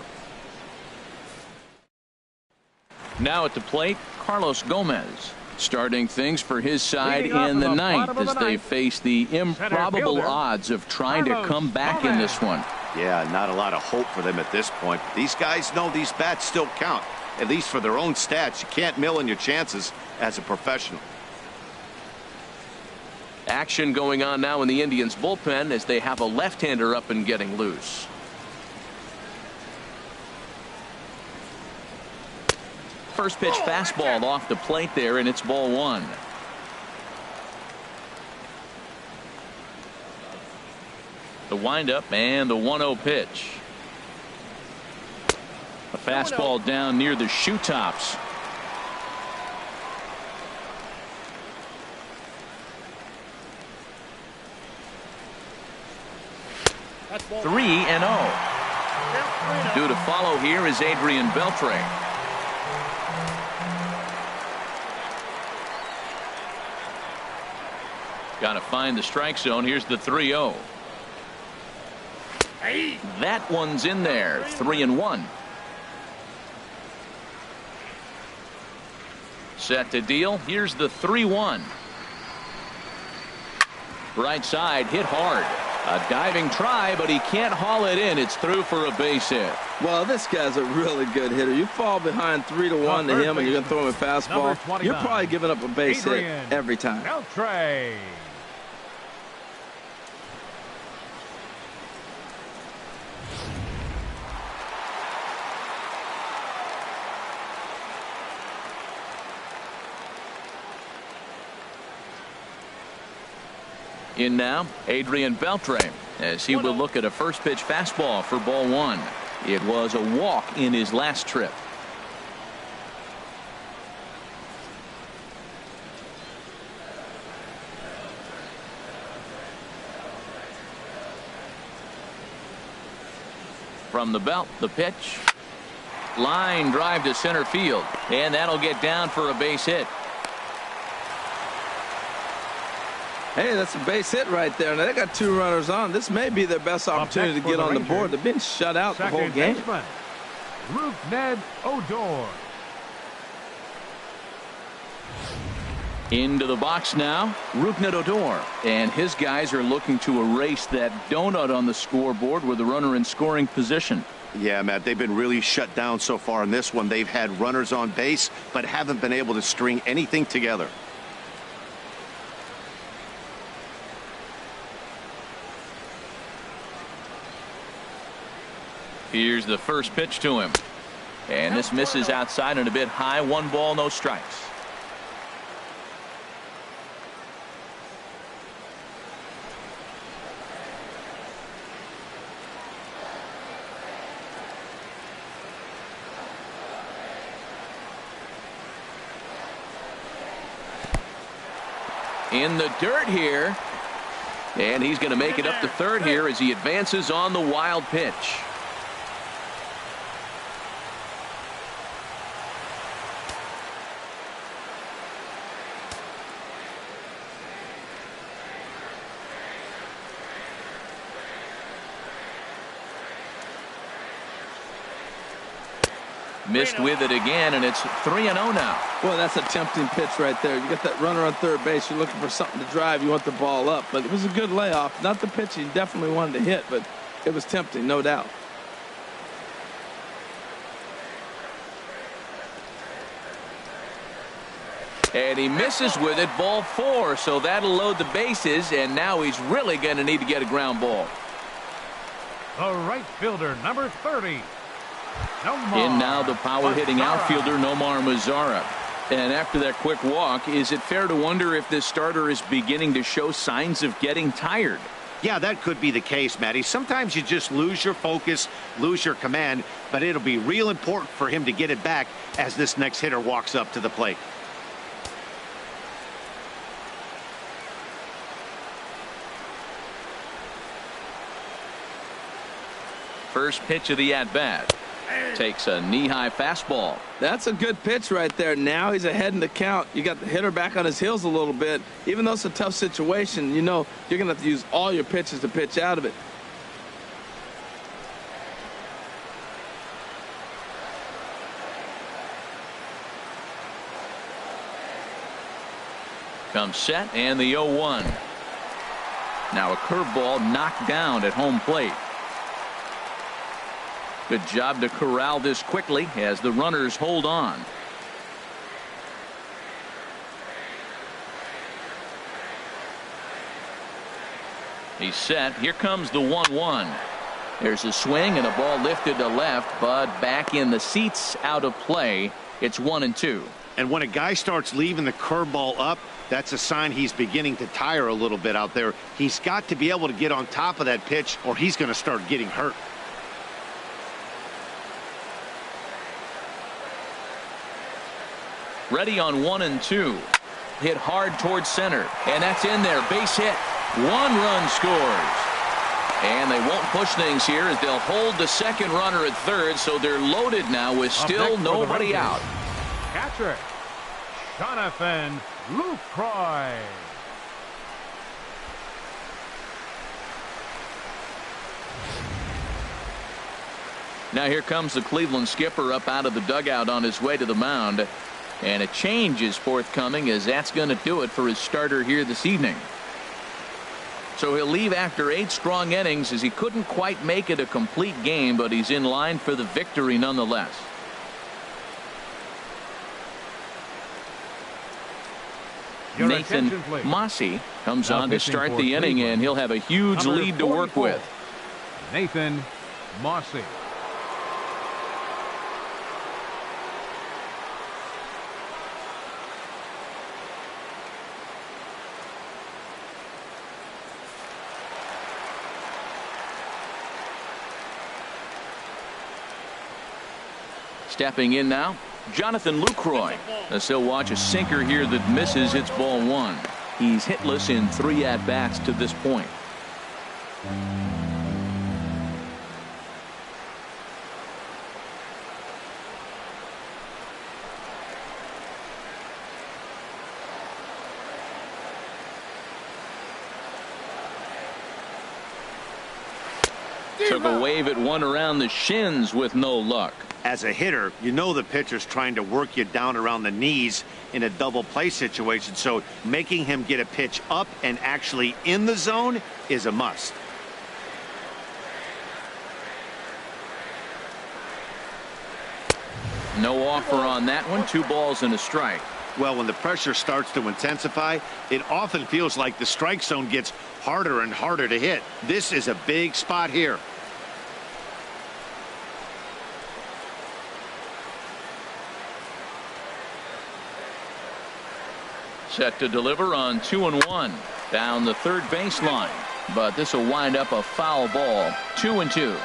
Now at the plate, Carlos Gomez starting things for his side in the ninth as they face the improbable odds of trying to come back in this one. Yeah, not a lot of hope for them at this point. These guys know these bats still count. At least for their own stats. You can't mill in your chances as a professional. Action going on now in the Indians bullpen as they have a left-hander up and getting loose. First pitch fastball off the plate there, and it's ball one. The windup and the 1-0 pitch. A fastball down near the shoe tops. That's ball. 3-0. Due to follow here is Adrian Beltre. Got to find the strike zone. Here's the 3-0. That one's in there. 3-1. Set to deal. Here's the 3-1. Right side hit hard. A diving try, but he can't haul it in. It's through for a base hit. Well, this guy's a really good hitter. You fall behind 3-1 to him, and you're going to throw him a fastball. You're probably giving up a base hit every time. Beltre. In now, Adrian Beltre, as he will look at a first pitch fastball for ball one. It was a walk in his last trip. From the belt, the pitch. Line drive to center field, and that'll get down for a base hit. Hey, that's a base hit right there. Now they got 2 runners on. This may be their best opportunity to get on the board. They've been shut out the whole game. Rougned Odor. Into the box now, Rougned Odor, and his guys are looking to erase that donut on the scoreboard with a runner in scoring position. Yeah, Matt, they've been really shut down so far in this one. They've had runners on base, but haven't been able to string anything together. Here's the first pitch to him. And this misses outside and a bit high. 1 ball, no strikes. In the dirt here. And he's going to make it up to third here as he advances on the wild pitch. Missed with it again, and it's 3-0 now. Well, that's a tempting pitch right there. You got that runner on third base. You're looking for something to drive. You want the ball up. But it was a good layoff. Not the pitch he definitely wanted to hit, but it was tempting, no doubt. And he misses with it, ball 4. So that'll load the bases, and now he's really going to need to get a ground ball. The right fielder, number 30. In now the power-hitting outfielder Nomar Mazara. And after that quick walk, is it fair to wonder if this starter is beginning to show signs of getting tired? Yeah, that could be the case, Matty. Sometimes you just lose your focus, lose your command, but it'll be real important for him to get it back as this next hitter walks up to the plate. First pitch of the at-bat. Takes a knee-high fastball. That's a good pitch right there. Now he's ahead in the count. You got the hitter back on his heels a little bit. Even though it's a tough situation, you know you're going to have to use all your pitches to pitch out of it. Comes set and the 0-1. Now a curveball knocked down at home plate. Good job to corral this quickly as the runners hold on. He's set. Here comes the 1-1. There's a swing and a ball lifted to left, but back in the seats, out of play. It's 1-2. And when a guy starts leaving the curveball up, that's a sign he's beginning to tire a little bit out there. He's got to be able to get on top of that pitch, or he's going to start getting hurt. Ready on 1-2. Hit hard towards center, and that's in there. Base hit. 1 run scores. And they won't push things here as they'll hold the second runner at third, so they're loaded now with still nobody out. Catcher, Jonathan Lucroy. Now here comes the Cleveland skipper up out of the dugout on his way to the mound. And a change is forthcoming, as that's going to do it for his starter here this evening. So he'll leave after 8 strong innings, as he couldn't quite make it a complete game, but he's in line for the victory nonetheless. Nathan Mossy comes on to start the inning, and he'll have a huge lead to work with. Nathan Mossy. Stepping in now, Jonathan Lucroy, as he'll watch a sinker here that misses. It's ball 1. He's hitless in 3 at-bats to this point. Took a wave at one around the shins with no luck. As a hitter, you know the pitcher's trying to work you down around the knees in a double play situation, so making him get a pitch up and actually in the zone is a must. No offer on that one. 2 balls and a strike. Well, when the pressure starts to intensify, it often feels like the strike zone gets harder and harder to hit. This is a big spot here. Set to deliver on 2-1 down the third baseline, but this will wind up a foul ball. 2-2.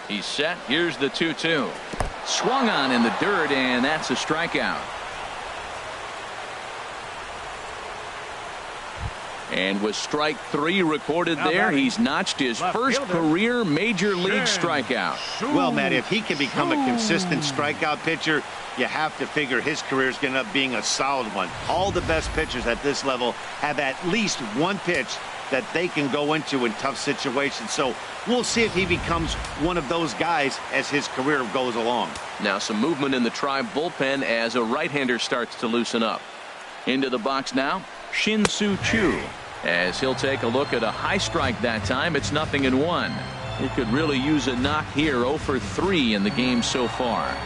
He's set. Here's the 2-2. Swung on in the dirt, and that's a strikeout. And with strike 3 recorded there, he's notched his first career major league strikeout. Well, Matt, if he can become a consistent strikeout pitcher, you have to figure his career is going to end up being a solid one. All the best pitchers at this level have at least one pitch that they can go into in tough situations. So we'll see if he becomes one of those guys as his career goes along. Now some movement in the Tribe bullpen as a right-hander starts to loosen up. Into the box now, Shin-Soo Choo, as he'll take a look at a high strike that time. It's 0-1. He could really use a knock here. 0 for 3 in the game so far.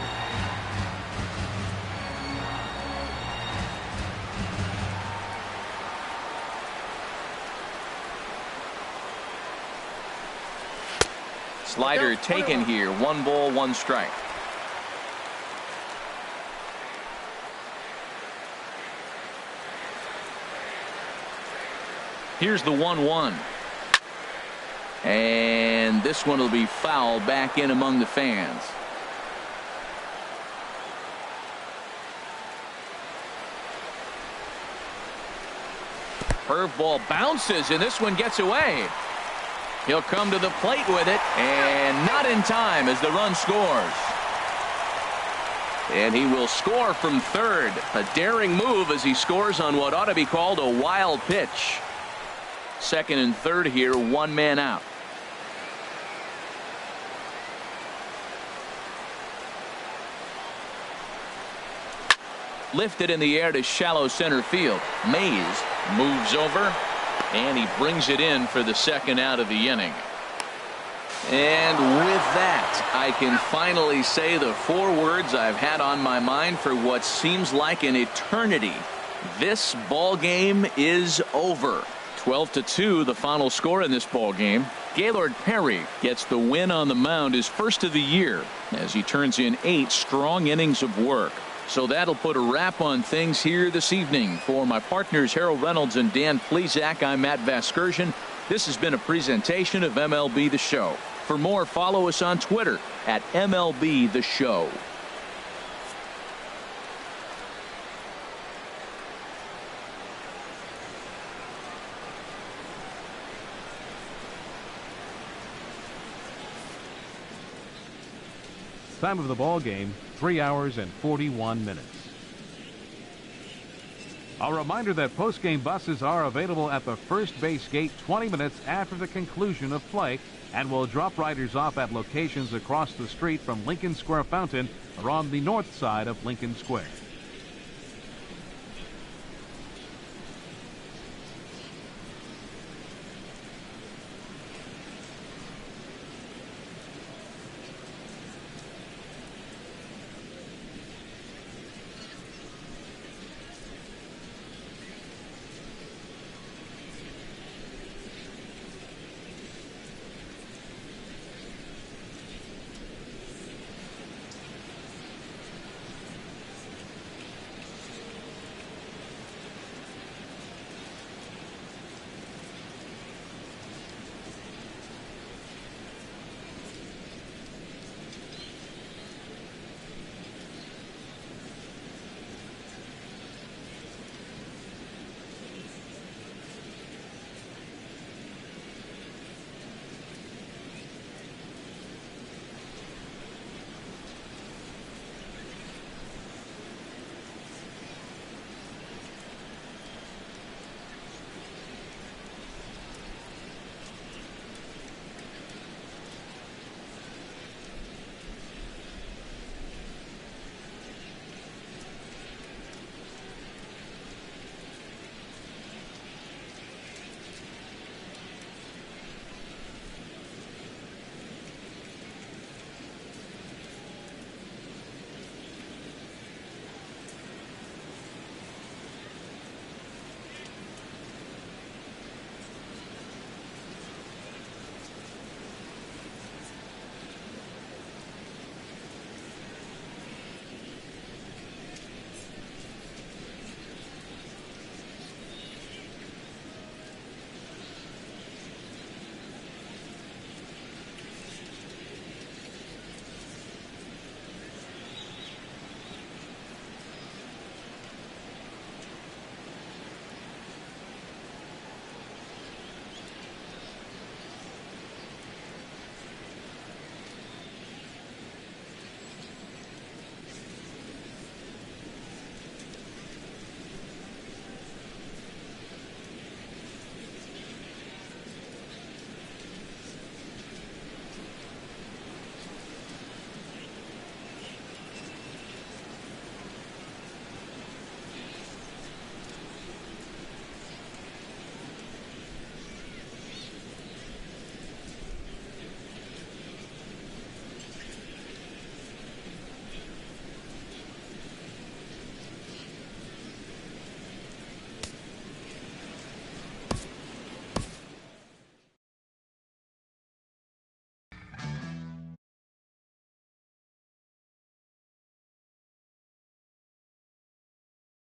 Slider taken here. 1 ball, 1 strike. Here's the 1-1. And this one will be foul back in among the fans. Curveball bounces, and this one gets away. He'll come to the plate with it, and not in time as the run scores. And he will score from third. A daring move as he scores on what ought to be called a wild pitch. Second and third here, 1 man out. Lifted in the air to shallow center field. Mays moves over, and he brings it in for the second out of the inning. And with that, I can finally say the 4 words I've had on my mind for what seems like an eternity. This ball game is over. 12-2, the final score in this ball game. Gaylord Perry gets the win on the mound, his first of the year, as he turns in 8 strong innings of work. So that'll put a wrap on things here this evening. For my partners Harold Reynolds and Dan Plesac, I'm Matt Vasgersian. This has been a presentation of MLB The Show. For more, follow us on Twitter at MLB The Show. Time of the ball game, 3 hours and 41 minutes. A reminder that post-game buses are available at the first base gate 20 minutes after the conclusion of play and will drop riders off at locations across the street from Lincoln Square Fountain or on the north side of Lincoln Square.